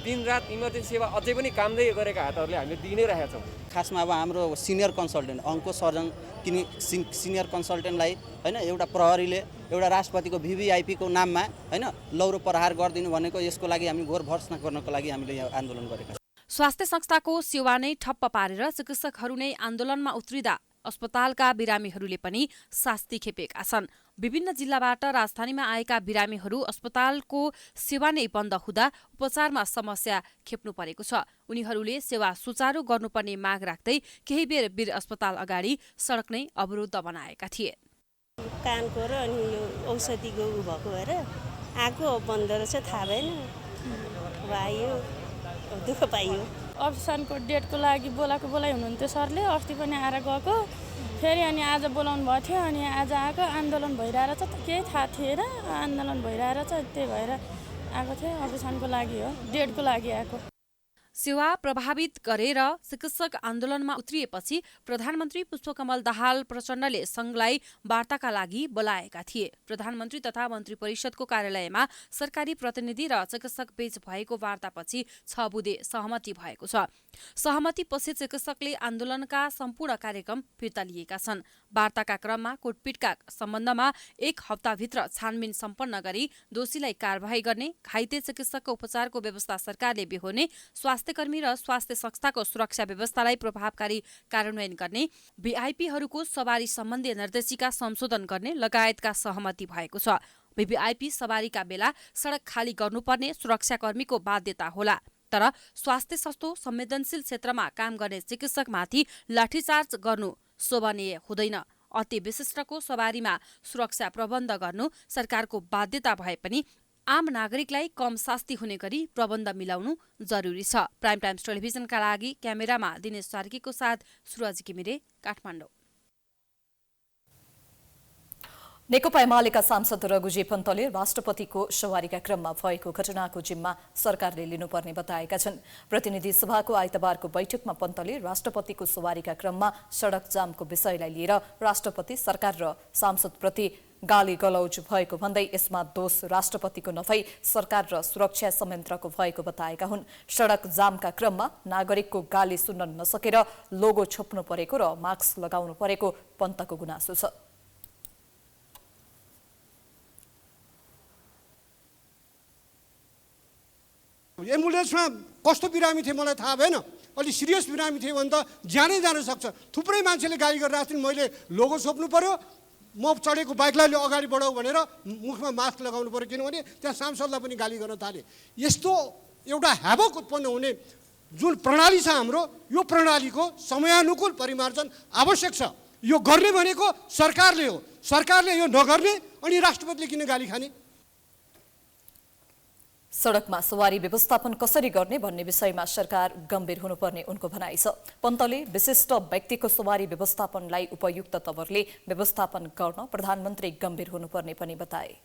S15: दिनरात इमर्जेन्सी सेवा अझै पनि कामदै गरेका हातहरूले हामीले दिइ नै रहेका छौँ।
S16: खासमा अब हाम्रो सिनियर कन्सल्टेन्ट अङ्को सर्जन किन सिनियर कन्सल्टेन्टलाई होइन एउटा प्रहरीले एउटा राष्ट्रपतिको भिभिआइपीको नाममा होइन लौरो प्रहार गरिदिनु भनेको यसको लागि हामी घोर भर्सना गर्नको लागि हामीले यहाँ आन्दोलन गरेका छौँ।
S3: स्वास्थ्य संस्थाको सेवा नै ठप्प पारेर चिकित्सकहरू नै आन्दोलनमा उत्रिँदा अस्पतालका बिरामीहरूले पनि शास्ति खेपेका छन्। विभिन्न जिल्लाबाट राजधानीमा आएका बिरामीहरू अस्पतालको सेवा नै बन्द हुँदा उपचारमा समस्या खेप्नु परेको छ। उनीहरूले सेवा सुचारू गर्नुपर्ने माग राख्दै केही बेर वीर अस्पताल अगाडि सडक नै अवरुद्ध बनाएका थिए।
S17: कानको र अनि यो औषधिको उ भएको भएर आएको बन्द रहेछ, थाहा भएन, आयो दुःख पाइयो।
S18: अप्सनको डेटको लागि बोलाइ हुनुहुन्थ्यो सरले, अस्ति पनि आएर गएको, फेरि अनि आज बोलाउनु भएको थियो, अनि आज आएको आन्दोलन भइरहेको छ, केही थाहा थिएन आन्दोलन भइरहेको छ, त्यही भएर आएको थियो। अप्सनको लागि हो, डेटको लागि आएको।
S3: सेवा प्रभावित गरेर चिकित्सक आन्दोलनमा उत्रिएपछि प्रधानमन्त्री पुष्पकमल दाहाल प्रचण्डले संघलाई वार्ताका लागि बोलाएका थिए। प्रधानमन्त्री तथा मन्त्री परिषदको कार्यालयमा सरकारी प्रतिनिधि र चिकित्सक बीच भएको वार्तापछि 6 बुँदे सहमति भएको छ। सहमतिपछि चिकित्सकले आन्दोलनका सम्पूर्ण कार्यक्रम फिर्ता लिएका छन्। वार्ताका क्रममा कुटपिटका सम्बन्धमा 1 हप्ताभित्र छानबिन सम्पन्न गरी दोषीलाई कारबाही गर्ने, घाइते चिकित्सकको उपचारको व्यवस्था सरकारले बेहोर्ने, स्वास्थ्यकर्मी र स्वास्थ्य संस्थाको सुरक्षा व्यवस्थालाई प्रभावकारी कार्यान्वयन गर्ने, भिआइपीहरूको सवारी सम्बन्धी निर्देशिका संशोधन गर्ने लगायतका सहमति भएको छ। भिभिआइपी सवारीका बेला सडक खाली गर्नुपर्ने सुरक्षाकर्मीको बाध्यता होला, तर स्वास्थ्य सस्तो संवेदनशील क्षेत्रमा काम गर्ने चिकित्सकमाथि लाठीचार्ज गर्नु शोभनीय हुँदैन। अति विशिष्टको सवारीमा सुरक्षा प्रबन्ध गर्नु सरकारको बाध्यता भए पनि आम नागरिकलाई कम शास्ति हुने गरी प्रबन्ध मिलाउनु जरुरी छ। प्राइम टाइम्स टेलिभिजनका लागि क्यामेरामा दिनेश सार्कीको साथ सुरज घिमिरे, काठमाडौँ।
S1: नेकपा एमालेका सांसद रघुजी पन्तले राष्ट्रपतिको सवारीका क्रममा भएको घटनाको जिम्मा सरकारले लिनुपर्ने बताएका छन्। प्रतिनिधि सभाको आइतबारको बैठकमा पन्तले राष्ट्रपतिको सवारीका क्रममा सडक जामको विषयलाई लिएर राष्ट्रपति, सरकार र सांसदप्रति गाली गलौज भएको भन्दै यसमा दोष राष्ट्रपतिको नभई सरकार र सुरक्षा संयन्त्रको भएको बताएका हुन्। सडक जामका क्रममा नागरिकको गाली सुन्न नसकेर लोगो छोप्नु परेको र मास्क लगाउनु परेको पन्तको गुनासो छ।
S19: एम्बुलेन्समा कस्तो बिरामी थिए मलाई थाहा भएन, अलि सिरियस बिरामी थिए भने त ज्यानै जान सक्छ। थुप्रै मान्छेले गाली गरिरहेको थिए, मैले लोगो छोप्नु पर्यो, म चढेको बाइकलाई अगाडि बढाऊ भनेर मुखमा मास्क लगाउनु पर्यो, किनभने त्यहाँ सांसदलाई पनि गाली गर्न थाले। यस्तो एउटा ह्याभक उत्पन्न हुने जुन प्रणाली छ हाम्रो, यो प्रणालीको समयानुकूल परिमार्जन आवश्यक छ। यो गर्ने भनेको सरकारले हो, सरकारले यो नगर्ने अनि राष्ट्रपतिले किन गाली खाने?
S1: सडकमा सवारी व्यवस्थापन कसरी गर्ने भन्ने विषयमा सरकार गम्भीर हुनुपर्ने उनको भनाइ छ। पन्तले विशिष्ट व्यक्तिको सवारी व्यवस्थापनलाई उपयुक्त तवरले व्यवस्थापन गर्न प्रधानमन्त्री गम्भीर हुनुपर्ने पनि बताए।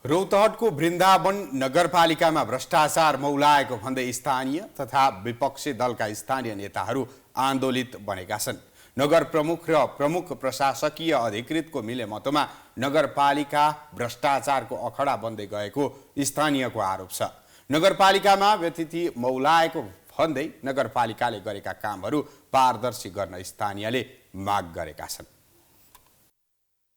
S2: रौतहटको वृन्दावन नगरपालिकामा भ्रष्टाचार मौलाएको भन्दै स्थानीय तथा विपक्षी दलका स्थानीय नेताहरू आन्दोलित बनेका छन्। नगर प्रमुख र प्रमुख प्रशासकीय अधिकृतको मिलेमतोमा नगरपालिका भ्रष्टाचारको अखडा बन्दै गएको स्थानीयको आरोप छ। नगरपालिकामा व्यतिथि मौलाएको भन्दै नगरपालिकाले गरेका कामहरू पारदर्शी गर्न स्थानीयले माग गरेका छन्।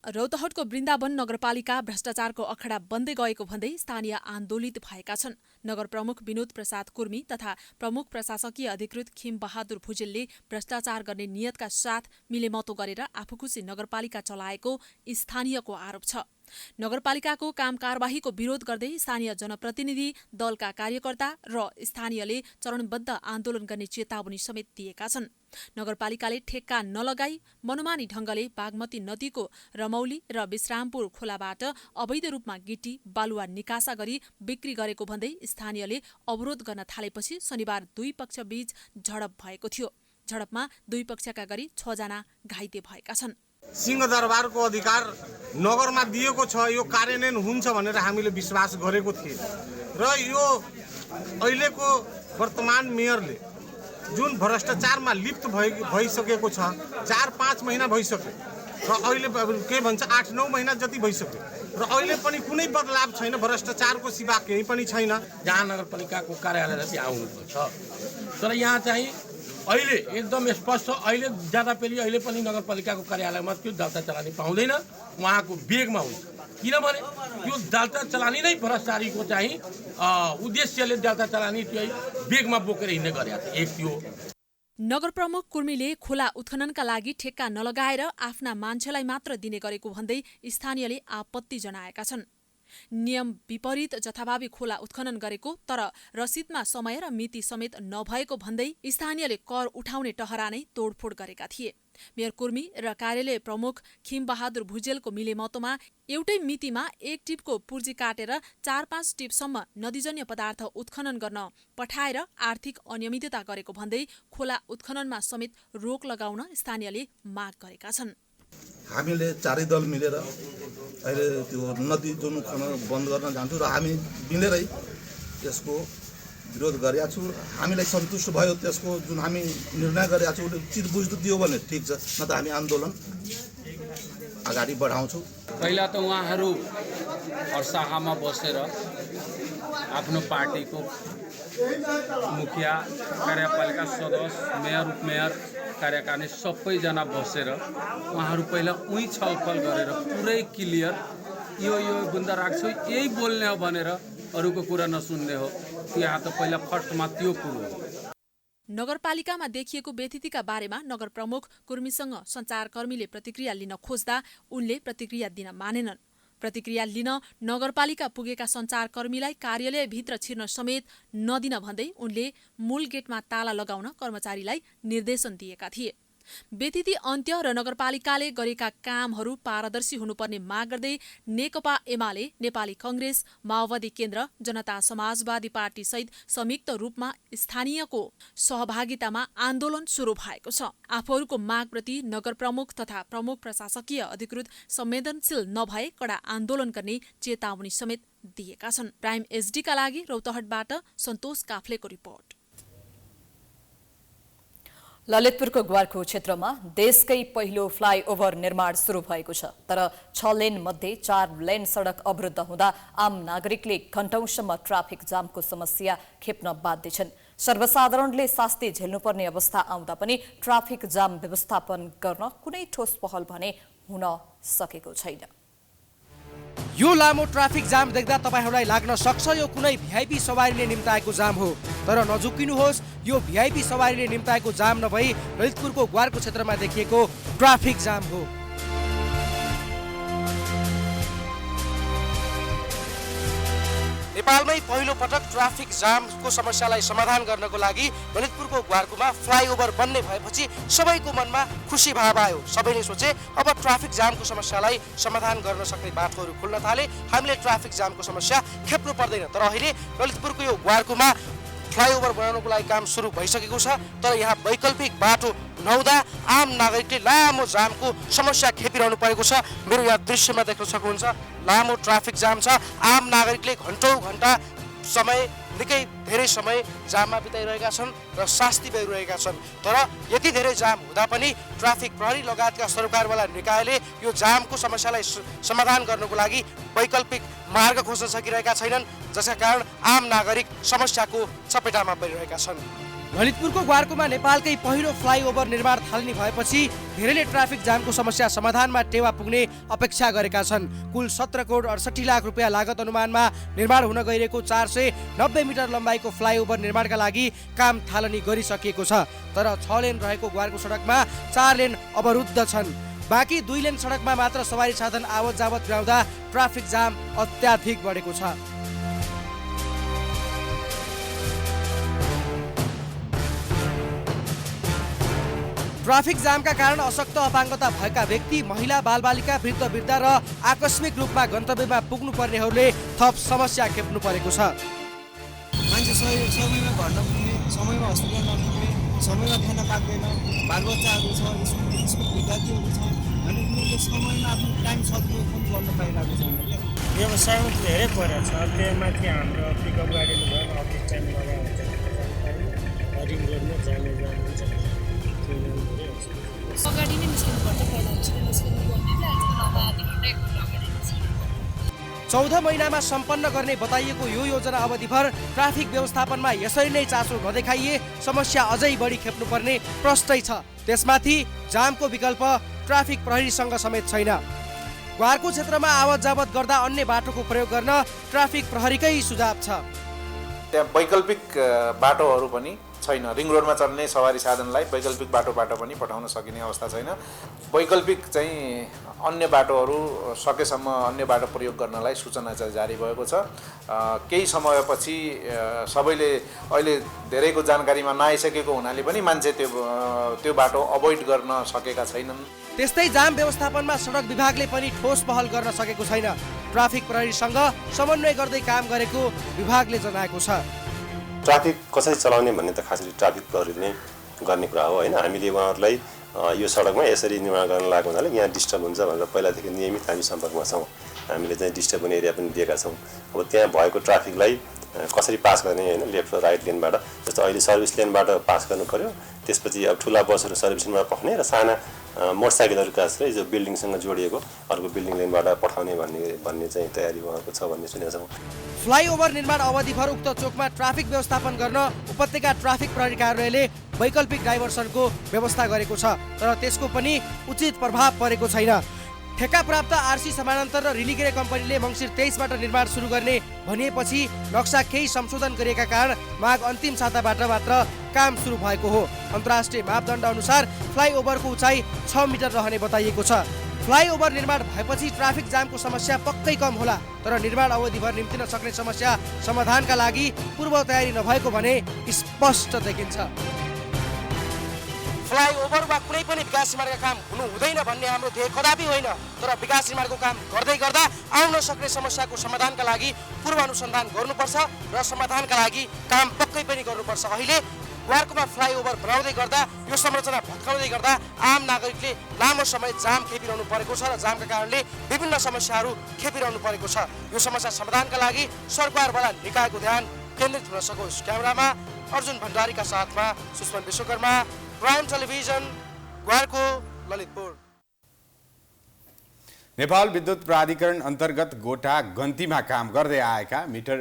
S20: रौतहटको वृन्दावन नगरपालिका भ्रष्टाचारको अखडा बन्दै गएको भन्दै स्थानीय आन्दोलित भएका छन्। नगर प्रमुख विनोद प्रसाद कुर्मी तथा प्रमुख प्रशासकीय अधिकृत खिम बहादुर भुजेलले भ्रष्टाचार गर्ने नियतका साथ मिलेमतो गरेर आफूखुसी नगरपालिका चलाएको स्थानीयको आरोप छ। नगरपालिकाको काम कारबाहीको विरोध गर्दै स्थानीय जनप्रतिनिधि दलका कार्यकर्ता र स्थानीयले चरणबद्ध आन्दोलन गर्ने चेतावनी समेत दिएका छन्। नगरपालिकाले ठेक्का नलगाई मनमानी ढंगले बागमती नदीको रमौली र विश्रामपुर खोलाबाट अवैध रूपमा गिटी बालुवा निकासा गरी बिक्री गरेको भन्दै स्थानीयले अवरोध गर्न थालेपछि शनिबार दुई पक्षबीच झडप भएको थियो। झडपमा दुई पक्षका गरी 6 जना घाइते भएका छन्।
S21: सिंहदरबारको अधिकार नगरमा दिएको छ, यो कार्यान्वयन हुन्छ भनेर हामीले विश्वास गरेको थिए र यो अहिलेको वर्तमान मेयरले जुन भ्रष्टाचारमा लिप्त भइसकेको छ, 4-5 महिना भइसक्यो र अहिले के भन्छ 8-9 महिना जति भइसक्यो र अहिले पनि कुनै बदलाव छैन। भ्रष्टाचारको सिवा केही पनि छैन।
S22: जहाँ नगरपालिकाको कार्यालय चाहिँ आउनुपर्छ, तर यहाँ चाहिँ अहिले एकदम स्पष्ट अहिले ज्यादा पेली अहिले पनि नगरपालिकाको कार्यालयमा त्यो दर्ता चलानी पाउँदैन, उहाँको बेगमा हुन्छ। किनभने त्यो दर्ता चलानी नै भ्रष्टाचारीको चाहिँ उद्देश्यले दर्ता चलानी त्यो बेगमा बोकेर हिँड्ने गरेको थियो। एक त्यो
S20: नगर प्रमुख कुर्मीले खोला उत्खननका लागि ठेक्का नलगाएर आफ्ना मान्छेलाई मात्र दिने गरेको भन्दै स्थानीयले आपत्ति जनाएका छन्। नियम विपरीत जथाभावी खोला उत्खनन गरेको तर रसिदमा समय र मिति समेत नभएको भन्दै स्थानीयले कर उठाउने टहरा नै तोडफोड गरेका थिए। मेयर कुर्मी र कार्यालय प्रमुख खिम बहादुर भुजेलको मिलेमतोमा एउटै मितिमा 1 टिपको पुर्जी काटेर 4-5 टिपसम्म नदीजन्य पदार्थ उत्खनन गर्न पठाएर आर्थिक अनियमितता गरेको भन्दै खोला उत्खननमा समेत रोक लगाउन स्थानीयले माग गरेका छन्।
S23: हामीले चारै दल मिलेर अहिले त्यो नदी जुन खनन बन्द गर्न जान्छौँ र हामी मिलेरै त्यसको विरोध गरेका छौँ। हामीलाई सन्तुष्ट भयो त्यसको जुन हामी निर्णय गरेका छौँ चित बुझ्दो दियो भने ठिक छ, न त हामी आन्दोलन अगाडि बढाउँछौँ।
S24: पहिला त उहाँहरू अरसाहामा बसेर आफ्नो पार्टीको मुखिया, कार्यपालिका सदस्य, मेयर, उपमेयर, कार्यकारिणी सबैजना बसेर उहाँहरू पहिला उही छलफल गरेर पुरै क्लियर यो बुन्दा राख्छु यही बोल्ने हो भनेर अरूको कुरा नसुन्ने हो। यहाँ त पहिला फर्स्टमा त्यो कुरो हो।
S20: नगरपालिकामा देखिएको व्यतिथिका बारेमा नगर प्रमुख कुर्मीसँग सञ्चारकर्मीले प्रतिक्रिया लिन खोज्दा उनले प्रतिक्रिया दिन मानेनन्। प्रतिक्रिया लिन नगरपालिका पुगेका सञ्चारकर्मीलाई कार्यालयभित्र छिर्न समेत नदिन भन्दै उनले मूल गेटमा ताला लगाउन कर्मचारीलाई निर्देशन दिएका थिए। व्यतिथि अन्त्य र नगरपालिकाले गरेका कामहरू पारदर्शी हुनुपर्ने माग गर्दै नेकपा एमाले, नेपाली कांग्रेस, माओवादी केन्द्र, जनता समाजवादी पार्टी सहित संयुक्त रूपमा स्थानीयको सहभागितामा आन्दोलन सुरु भएको छ। आफूहरूको मागप्रति नगर प्रमुख तथा प्रमुख प्रशासकीय अधिकृत संवेदनशील नभए कडा आन्दोलन गर्ने चेतावनी समेत दिएका छन्। प्राइम एसडीका लागि रौतहटबाट सन्तोष काफ्लेको रिपोर्ट।
S1: ललितपुरको ग्वारखो क्षेत्रमा देशकै पहिलो फ्लाइओभर निर्माण सुरु भएको छ, तर 6 लेन मध्ये 4 लेन सडक अवरुद्ध हुँदा आम नागरिकले घण्टौंसम्म ट्राफिक जामको समस्या खेप्न बाध्य छन्। सर्वसाधारणले शास्ति झेल्नुपर्ने अवस्था आउँदा पनि ट्राफिक जाम व्यवस्थापन गर्न कुनै ठोस पहल भने हुन सकेको छैन।
S25: यो लामो ट्राफिक जाम देख्दा तपाईहरूलाई लाग्न सक्छ यो कुनै भिआइपी सवारीले निम्ताएको जाम हो, तर नझुक्किनुहोस्, यो भिआइपी सवारीले निम्ताएको जाम नभई ललितपुरको ग्वारको क्षेत्रमा देखिएको ट्राफिक जाम हो। नेपालमै पहिलो पटक ट्राफिक जामको समस्यालाई समाधान गर्नको लागि ललितपुरको ग्वारकोमा फ्लाइओभर बन्ने भएपछि सबैको मनमा खुसी भाव आयो। सबैले सोचे अब ट्राफिक जामको समस्यालाई समाधान गर्न सक्ने बाटोहरू खुल्न थाले, हामीले ट्राफिक जामको समस्या खेप्नु पर्दैन। तर अहिले ललितपुरको यो ग्वारकोमा फ्लाइओभर बनाउनको लागि काम सुरु भइसकेको छ, तर यहाँ वैकल्पिक बाटो नहुँदा आम नागरिकले लामो जामको समस्या खेपिरहनु परेको छ। मेरो यहाँ दृश्यमा देख्न सक्नुहुन्छ लामो ट्राफिक जाम छ। आम नागरिकले घण्टौं घण्टा समय निकै धेरै समय जाममा बिताइरहेका छन् र शास्ति पाइरहेका छन्। तर यति धेरै जाम हुँदा पनि ट्राफिक प्रहरी लगायतका सरकारवाला निकायले यो जामको समस्यालाई समाधान गर्नको लागि वैकल्पिक मार्ग खोज्न सकिरहेका छैनन्, जसका कारण आम नागरिक समस्याको चपेटामा परिरहेका छन्। ललितपुरको ग्वारकुमा नेपालकै पहिलो फ्लाइओभर निर्माण थालनी भएपछि धेरैले ट्राफिक जामको समस्या समाधानमा टेवा पुग्ने अपेक्षा गरेका छन्। कुल 17 करोड 68 लाख रुपियाँ लागत अनुमानमा निर्माण हुन गइरहेको 490 मिटर लम्बाइको फ्लाइओभर निर्माणका लागि काम थालनी गरिसकिएको छ। तर 6 लेन रहेको ग्वारको सडकमा 4 लेन अवरुद्ध छन्। बाँकी 2 लेन सडकमा मात्र सवारी साधन आवत जावत पुर्याउँदा ट्राफिक जाम अत्याधिक बढेको छ। ट्राफिक जामका कारण अशक्त अपाङ्गता भएका व्यक्ति, महिला, बालबालिका, वृद्ध वृद्धा र आकस्मिक रूपमा गन्तव्यमा पुग्नुपर्नेहरूले थप समस्या खेप्नु परेको छ।
S4: मान्छे समयमा घर नपुग्ने, समयमा हस्पिटल नपुग्ने, समयमा खाना पाक्दैन, बालबच्चाहरू छ, स्कुल विद्यार्थीहरू छ, अनि उनीहरूले समयमा आफ्नो टाइम सदुपयोग गर्न पाइरहेको छैन।
S5: व्यवसायमा धेरै परेको छ। त्यो माथि हाम्रो पिकअप गाडीले भयो अफिस टाइम लगाएर हुन्छ, रिङ रोडमा जाने हुन्छ।
S18: अगाडि नै निस्किनु पर्छ, पहिला निस्किनु पर्ने
S25: 14 महिनामा सम्पन्न गर्ने बताइएको यो योजना अवधिभर ट्राफिक व्यवस्थापनमा यसरी नै चासो नदेखाइए समस्या अझै बढी खेप्नुपर्ने प्रष्टै छ। त्यसमाथि जामको विकल्प ट्राफिक प्रहरीसँग समेत छैन। ग्वारको क्षेत्रमा आवत जावत गर्दा अन्य बाटोको प्रयोग गर्न ट्राफिक प्रहरीकै सुझाव छ।
S6: त्यहाँ वैकल्पिक बाटोहरू पनि छैन। रिङ रोडमा चल्ने सवारी साधनलाई वैकल्पिक बाटोबाट पनि पठाउन सकिने अवस्था छैन। वैकल्पिक चाहिँ अन्य बाटोहरू सकेसम्म अन्य बाटो प्रयोग गर्नलाई सूचना चाहिँ जारी भएको छ। केही समयपछि सबैले अहिले धेरैको जानकारीमा नआइसकेको हुनाले पनि मान्छे त्यो बाटो अभोइड गर्न सकेका छैनन्।
S25: त्यस्तै जाम व्यवस्थापनमा सडक विभागले पनि ठोस पहल गर्न सकेको छैन। ट्राफिक प्रहरीसँग समन्वय गर्दै काम गरेको विभागले जनाएको छ।
S7: ट्राफिक कसरी चलाउने भन्ने त खास गरी ट्राफिक प्रहरीले गर्ने कुरा हो होइन। हामीले उहाँहरूलाई यो सडकमा यसरी निर्माण गर्न लागेको हुनाले यहाँ डिस्टर्ब हुन्छ भनेर पहिलादेखि नियमित हामी सम्पर्कमा छौँ। हामीले चाहिँ डिस्टर्ब हुने एरिया पनि दिएका छौँ। अब त्यहाँ भएको ट्राफिकलाई कसरी पास गर्ने होइन, लेफ्ट र राइट लेनबाट। जस्तो अहिले सर्भिस लेनबाट पास गर्नु पऱ्यो, त्यसपछि अब ठुला बसहरू सर्भिस लेनमा पठाउने र साना मोटरसाइकलहरू खासले जो बिल्डिङसँग जोडिएको अर्को बिल्डिङ लेनबाट पठाउने भन्ने चाहिँ तयारी उहाँको छ भन्ने सुनेका छौँ।
S25: फ्लाइओभर निर्माण अवधिभर उक्त चोकमा ट्राफिक व्यवस्थापन गर्न उपत्यका ट्राफिक प्रहरी कार्यालयले वैकल्पिक डाइभर्सनको व्यवस्था गरेको छ, तर त्यसको पनि उचित प्रभाव परेको छैन। ठेक्का प्राप्त आरसी समानान्तर र रिलिगेरे कम्पनीले मङ्सिर 23बाट निर्माण सुरु गर्ने भनिएपछि नक्सा केही संशोधन गरिएका कारण माघ अन्तिम साताबाट मात्र काम सुरु भएको हो। अन्तर्राष्ट्रिय मापदण्ड अनुसार फ्लाइओभरको उचाइ 6 मिटर रहने बताइएको छ। फ्लाइओभर निर्माण भएपछि ट्राफिक जामको समस्या पक्कै कम होला, तर निर्माण अवधिभर निम्तिन सक्ने समस्या समाधानका लागि पूर्व तयारी नभएको भने स्पष्ट देखिन्छ। फ्लाइओभर वा कुनै पनि विकास निर्माणका काम हुनु हुँदैन भन्ने हाम्रो ध्येय कदापि होइन, तर विकास निर्माणको काम गर्दै गर्दा आउन सक्ने समस्याको समाधानका लागि पूर्व अनुसन्धान गर्नुपर्छ र समाधानका लागि काम पक्कै पनि गर्नुपर्छ। अहिले ग्वारकुमा फ्लाइओभर बनाउँदै गर्दा यो संरचना भत्काउँदै गर्दा आम नागरिकले लामो समय जाम खेपिरहनु परेको छ र जामका कारणले विभिन्न समस्याहरू खेपिरहनु परेको छ। यो समस्या समाधानका लागि सरकारवाला निकायको ध्यान केन्द्रित हुन सकोस्। क्यामेरामा अर्जुन भण्डारीका साथमा सुष्मन विश्वकर्मा, प्राइम टेलिभिजन, ग्वारको, ललितपुर।
S2: नेपाल विद्युत प्राधिकरण अन्तर्गत गोटा गन्तीमा काम गर्दै आएका मिटर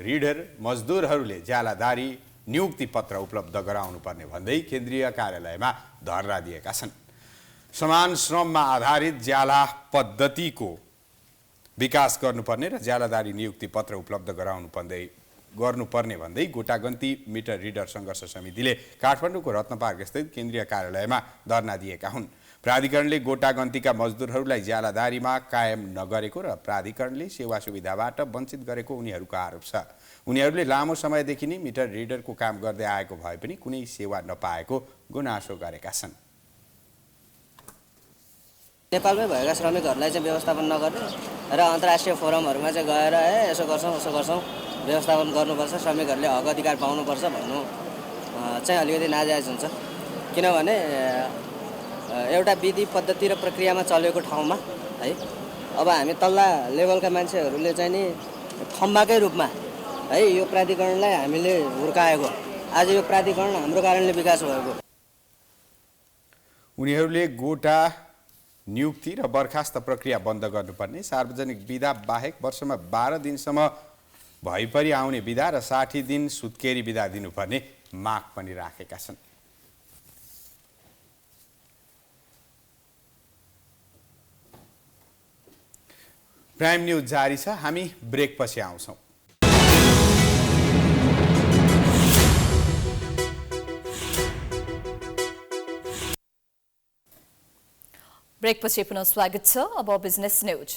S2: रिडर मजदुरहरूले ज्यालादारी नियुक्ति पत्र उपलब्ध गराउनु पर्ने भन्दै केन्द्रीय कार्यालयमा धरना दिएका छन्। समान श्रममा आधारित ज्याला पद्धतिको विकास गर्नुपर्ने र ज्यालादारी नियुक्ति पत्र उपलब्ध गर्नुपर्ने भन्दै गोटागन्ती मिटर रिडर सङ्घर्ष समितिले काठमाडौँको रत्नपार्क स्थित केन्द्रीय कार्यालयमा धरना दिएका हुन्। प्राधिकरणले गोटागन्तीका मजदुरहरूलाई ज्यालादारीमा कायम नगरेको र प्राधिकरणले सेवा सुविधाबाट वञ्चित गरेको उनीहरूको आरोप छ। उनीहरूले लामो समयदेखि नै मिटर रिडरको काम गर्दै आएको भए पनि कुनै सेवा नपाएको गुनासो गरेका छन्।
S9: नेपालमै भएका श्रमिकहरूलाई चाहिँ व्यवस्थापन नगर्ने र अन्तर्राष्ट्रिय फोरमहरूमा चाहिँ गएर यसो गर्छौँ उसो गर्छौँ व्यवस्थापन गर्नुपर्छ, श्रमिकहरूले हक अधिकार पाउनुपर्छ भन्नु चाहिँ अलिकति नाजायज हुन्छ। किनभने एउटा विधि पद्धति र प्रक्रियामा चलेको ठाउँमा है अब हामी तल्ला लेभलका मान्छेहरूले चाहिँ नि खम्बाकै रूपमा है यो प्राधिकरणलाई हामीले हुर्काएको। आज यो प्राधिकरण हाम्रो कारणले विकास भएको।
S2: उनीहरूले गोटा नियुक्ति र बर्खास्त प्रक्रिया बन्द गर्नुपर्ने, सार्वजनिक बिदा बाहेक वर्षमा 12 दिनसम्म भइपरि आउने बिदा र 60 दिन सुत्केरी बिदा दिनुपर्ने माग पनि राखेका छन्। प्राइम न्यूज जारी छ, हामी ब्रेक पछि आउँछौँ।
S1: ब्रेक पछि पुनः स्वागत छ। अब बिजनेस न्यूज।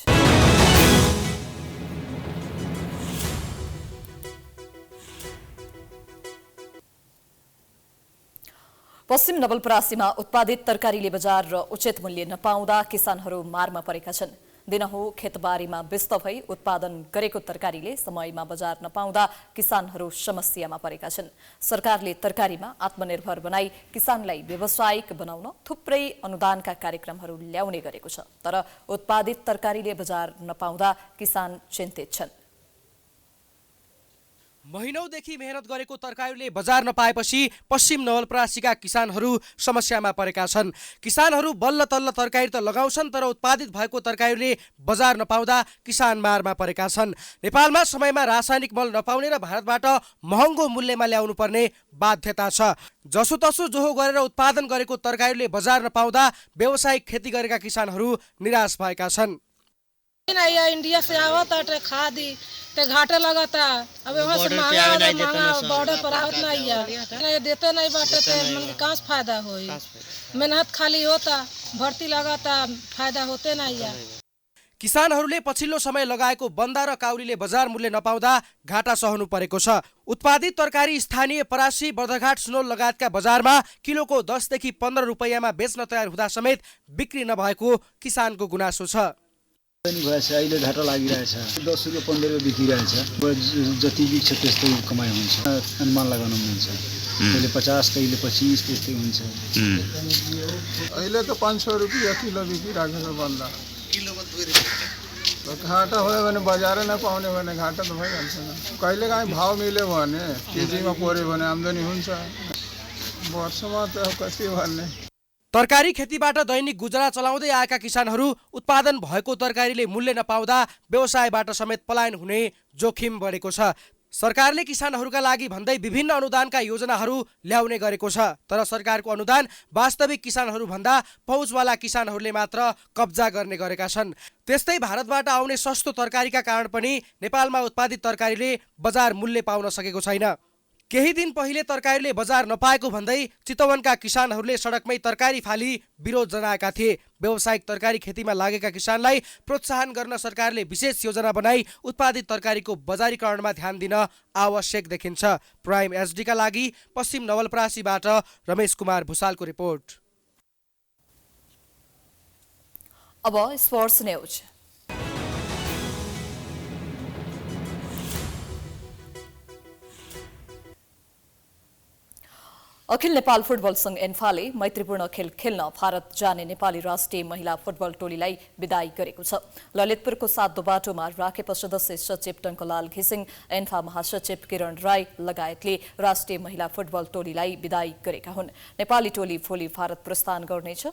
S1: पश्चिम नवलपरासीमा उत्पादित तरकारीले बजार र उचित मूल्य नपाउँदा किसानहरू मारमा परेका छन्। दिनहुँ खेतबारीमा व्यस्त भई उत्पादन गरेको तरकारीले समयमा बजार नपाउँदा किसानहरू समस्यामा परेका छन्। सरकारले तरकारीमा आत्मनिर्भर बनाई किसानलाई व्यावसायिक बनाउन थुप्रै अनुदानका कार्यक्रमहरू ल्याउने गरेको छ। तर उत्पादित तरकारीले बजार नपाउँदा किसान चिन्तित छन्।
S25: महिनौदेखि मेहनत गरेको तरकारीले बजार नपाएपछि पश्चिम नवलपरासीका किसानहरू समस्यामा परेका छन्। किसानहरू बल्ल तल्ल तरकारी त लगाउँछन्, तर उत्पादित भएको तरकारीले बजार नपाउँदा किसान मारमा परेका छन्। नेपालमा समयमा रासायनिक मल नपाउने र भारतबाट महँगो मूल्यमा ल्याउनु पर्ने बाध्यता छ। जसोतसो जोहो गरेर उत्पादन गरेको तरकारीले बजार नपाउँदा व्यावसायिक खेती गरेका किसानहरू निराश भएका छन्।
S8: इंडिया से आवत खादी ते घाटे लगता, अब वहाँ से महंगा बॉर्डर पर आवत नहीं है, देते नहीं बाटे ते मन कहाँ से फायदा होई। मेहनत खाली होता, भर्ती लगाता, फायदा होते नहीं है।
S25: किसानहरूले पछिल्लो समय लगाएको बन्दा र काउरीले बजार मूल्य नपाउँदा घाटा सहनु परेको छ। उत्पादित तरकारी स्थानीय परासी, बर्दघाट, सुनौल लगायतका बजारमा किलोको 10 देखि 15 रुपैयाँमा बेच्न तयार हुँदा समेत बिक्री नभएको किसानको गुनासो छ।
S10: अहिले घाटा लागिरहेछ, 10 रुपियाँ 15 रुपियाँ बिकिरहेछ। जति बिक्छ त्यस्तै कमाइ हुन्छ, अनुमान लगाउन मिल्छ। कहिले 50 कहिले 25 त्यस्तै हुन्छ।
S11: अहिले त 500 रुपियाँ किलो बिकिरहेको छ बन्दा। घाटा भयो भने बजारै नपाउने भने घाटा त भइहाल्छ न। कहिले काहीँ भाव मिल्यो भने केजीमा पर्यो भने आम्दानी हुन्छ। वर्षमा त कति भन्ने।
S25: तरकारी खेतीबाट दैनिक गुजारा चलाउँदै आएका किसानहरू उत्पादन भएको तरकारीले मूल्य नपाउँदा व्यवसायबाट समेत पलायन हुने जोखिम बढेको छ। सरकारले किसानहरूका लागि भन्दै विभिन्न अनुदानका योजनाहरू ल्याउने गरेको छ, तर सरकारको अनुदान वास्तविक किसानहरू भन्दा पहुँचवाला किसानहरूले मात्र कब्जा गर्ने गरेका छन्। त्यस्तै भारतबाट आउने सस्तो तरकारीका कारण पनि नेपालमा उत्पादित तरकारीले बजार मूल्य पाउन सकेको छैन। केही दिन पहिले तरकारीले बजार नपाएको भन्दै चितवनका किसानहरूले सडकमै तरकारी फाली विरोध जनाएका थिए। व्यावसायिक तरकारी खेतीमा लागेका किसानलाई प्रोत्साहन गर्न सरकारले विशेष योजना बनाई उत्पादित तरकारीको बजारीकरणमा ध्यान दिन आवश्यक देखिन्छ। प्राइम एचडीका लागि पश्चिम नवलपरासीबाट रमेश कुमार भुसालको रिपोर्ट।
S1: अब स्पोर्ट्स न्यूज। अखिल नेपाल फुटबल संघ एन्फाले मैत्रीपूर्ण खेल खेल्न भारत जाने नेपाली राष्ट्रिय महिला फुटबल टोलीलाई विदाई गरेको छ। ललितपुरको 7 बाटोमा राखेपा सदस्य सचिव टङ्कलाल घिसिङ, एन्फा महासचिव किरण राई लगायतले राष्ट्रिय महिला फुटबल टोलीलाई विदाई गरेका हुन्। नेपाली टोली भोलि भारत प्रस्थान गर्नेछ।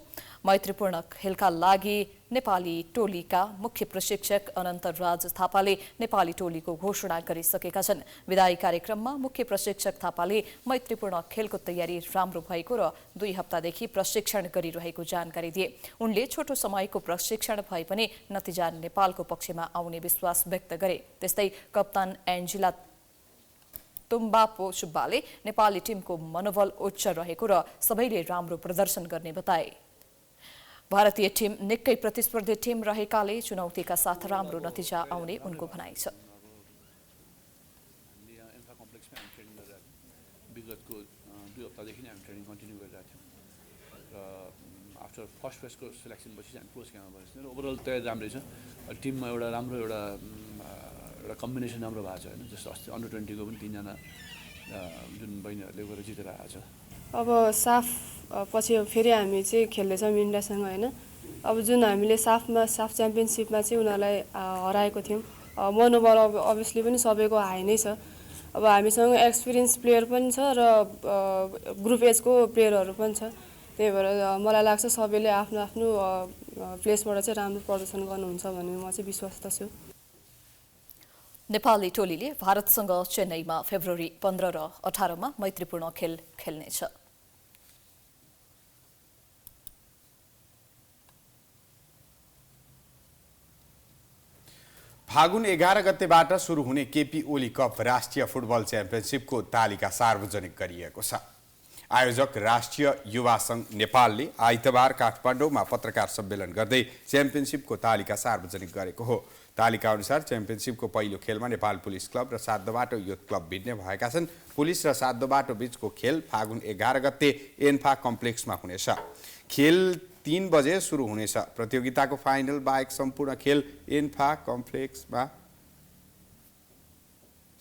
S1: मैत्रीपूर्ण खेलका लागि नेपाली टोलीका मुख्य प्रशिक्षक अनन्त राज थापाले नेपाली टोलीको घोषणा गरिसकेका छन्। विदाई कार्यक्रममा मुख्य प्रशिक्षक थापाले मैत्रीपूर्ण खेलको तयारी राम्रो भएको र 2 हप्तादेखि प्रशिक्षण गरिरहेको जानकारी दिए। उनले छोटो समयको प्रशिक्षण भए पनि नतिजा नेपालको पक्षमा आउने विश्वास व्यक्त गरे। त्यस्तै कप्तान एन्जिला तुम्बापो सुब्बाले नेपाली टिमको मनोबल उच्च रहेको र सबैले राम्रो प्रदर्शन गर्ने बताए। भारतीय टिम निकै प्रतिस्पर्धी टिम रहेकाले चुनौतीका साथ राम्रो नतिजा आउने उनको भनाइ छ।
S12: विगतको 2 हप्तादेखि नै हामी ट्रेनिङ कन्टिन्यू गरिरहेको थियौँ र आफ्टर फर्स्ट फेजको सिलेक्सनपछि हामी पोस्ट क्याम्पमा बसेको र ओभरअल तयारी राम्रै छ। टिममा एउटा राम्रो एउटा कम्बिनेसन राम्रो भएको छ होइन। जस्तो अस्ति अन्डर 20 को पनि 3 जना जुन बहिनीहरूले गएर जितेर आएको छ।
S13: अब साफ पछि फेरि हामी चाहिँ खेल्दैछौँ इन्डियासँग होइन। अब जुन हामीले साफ च्याम्पियनसिपमा चाहिँ उनीहरूलाई हराएको थियौँ। मनोबल अभियसली पनि सबैको हाई नै छ। अब हामीसँग एक्सपिरियन्स प्लेयर पनि छ र ग्रुप एजको प्लेयरहरू पनि छ। त्यही भएर मलाई लाग्छ सबैले आफ्नो आफ्नो प्लेसबाट चाहिँ राम्रो प्रदर्शन गर्नुहुन्छ भन्ने म चाहिँ विश्वस्त छु।
S1: नेपाली टोलीले भारतसँग चेन्नईमा फेब्रुअरी 15 र 18 मा मैत्रीपूर्ण खेल खेल्नेछ।
S2: फागुन 11 गतेबाट सुरु हुने केपी ओली कप राष्ट्रिय फुटबल च्याम्पियनसिपको तालिका सार्वजनिक गरिएको छ। आयोजक राष्ट्रिय युवा संघ नेपालले आइतबार काठमाडौँमा पत्रकार सम्मेलन गर्दै च्याम्पियनसिपको तालिका सार्वजनिक गरेको हो। तालिका अनुसार च्याम्पियनसिपको पहिलो खेलमा नेपाल पुलिस क्लब र सातदोबाटो युथ क्लब भिड्ने भएका छन्। पुलिस र सातदोबाटो बीचको खेल फागुन 11 गते एन्फा कम्प्लेक्समा हुनेछ। खेल 3 बजे सुरु हुनेछ। प्रतियोगिताको फाइनल बाहेक सम्पूर्ण खेल एन्फा कम्प्लेक्समा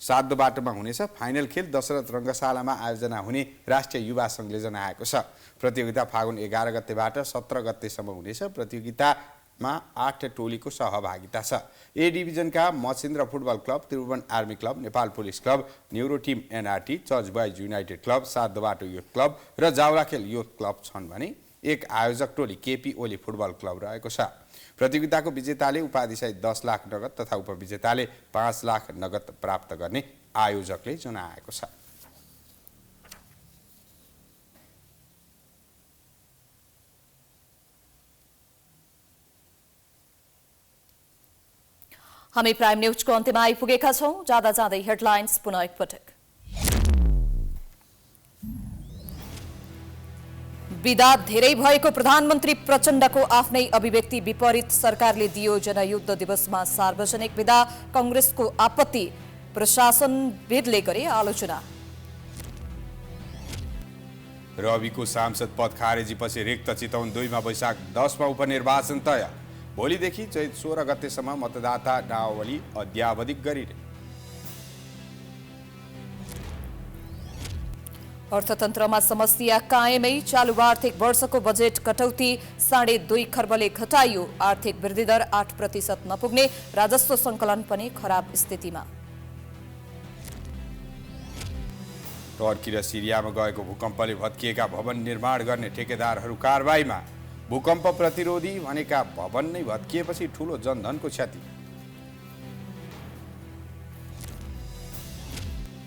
S2: सातदोबाटोमा हुनेछ। फाइनल खेल दशरथ रङ्गशालामा आयोजना हुने राष्ट्रिय युवा संघले जनाएको छ। प्रतियोगिता फागुन 11 गतेबाट 17 गतेसम्म हुनेछ। प्रतियोगितामा 8 टोलीको सहभागिता छ। ए डिभिजनका Machhindra football club, Tribhuvan army club, Nepal police club, New Road team NRT, church boys united club, Satdobato youth club र जावराखेल युथ क्लब छन् भने एक आयोजक टोली केपी ओली फुटबल क्लब रहेको छ। प्रतियोगिताको विजेताले उपाधिसहित 10 लाख नगद तथा उपविजेताले 5 लाख नगद प्राप्त गर्ने आयोजकले जनाएको छ।
S1: हामी प्राइम न्यूजको अन्त्यमा आइपुगेका छौं। जाँदा जाँदै हेडलाइन्स पुनः एकपटक। विदा धेरै भएको प्रधानमन्त्री प्रचण्डको आफ्नै अभिव्यक्ति विपरीत सरकारले दियो जनयुद्ध दिवसमा सार्वजनिक विदा। कांग्रेसको आपत्ति, प्रशासनविदले गरे आलोचना।
S2: रविको सांसद पद खारेजीपछि रिक्त चितवन 2 मा वैशाख 10 मा उपनिर्वाचन तय। भोलिदेखि चैत 16 गतेसम्म मतदाता नावली अद्यावधिक गरिने।
S1: अर्थतन्त्रमा समस्या कायमै, चालु आर्थिक वर्षको बजेट कटौती 2.5 खर्बले घटाइयो। आर्थिक वृद्धि दर 8% नपुग्ने, राजस्व सङ्कलन पनि खराब स्थितिमा।
S2: टर्की र सिरियामा गएको भूकम्पले भत्किएका भवन निर्माण गर्ने ठेकेदारहरू कारबाहीमा। भूकम्प प्रतिरोधी भनेका भवन नै भत्किएपछि ठूलो जनधनको क्षति।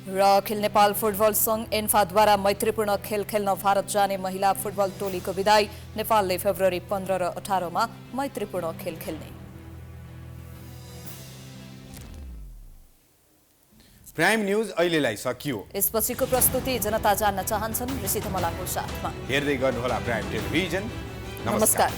S1: र अखिल नेपाल फुटबल संघ एन्फाद्वारा मैत्रीपूर्ण खेल खेल्न भारत जाने महिला फुटबल टोलीको विदाई। नेपालले फेब्रुअरी 15 र 18 मा मैत्रीपूर्ण खेल खेल्ने।
S2: प्राइम न्यूज अहिलेलाई सकियो।
S1: यसपछिको प्रस्तुति जनता जान्न चाहन्छन् ऋषि धमलाको साथमा।
S2: हेर्दै गर्नुहोला प्राइम टेलिभिजन।
S1: नमस्कार।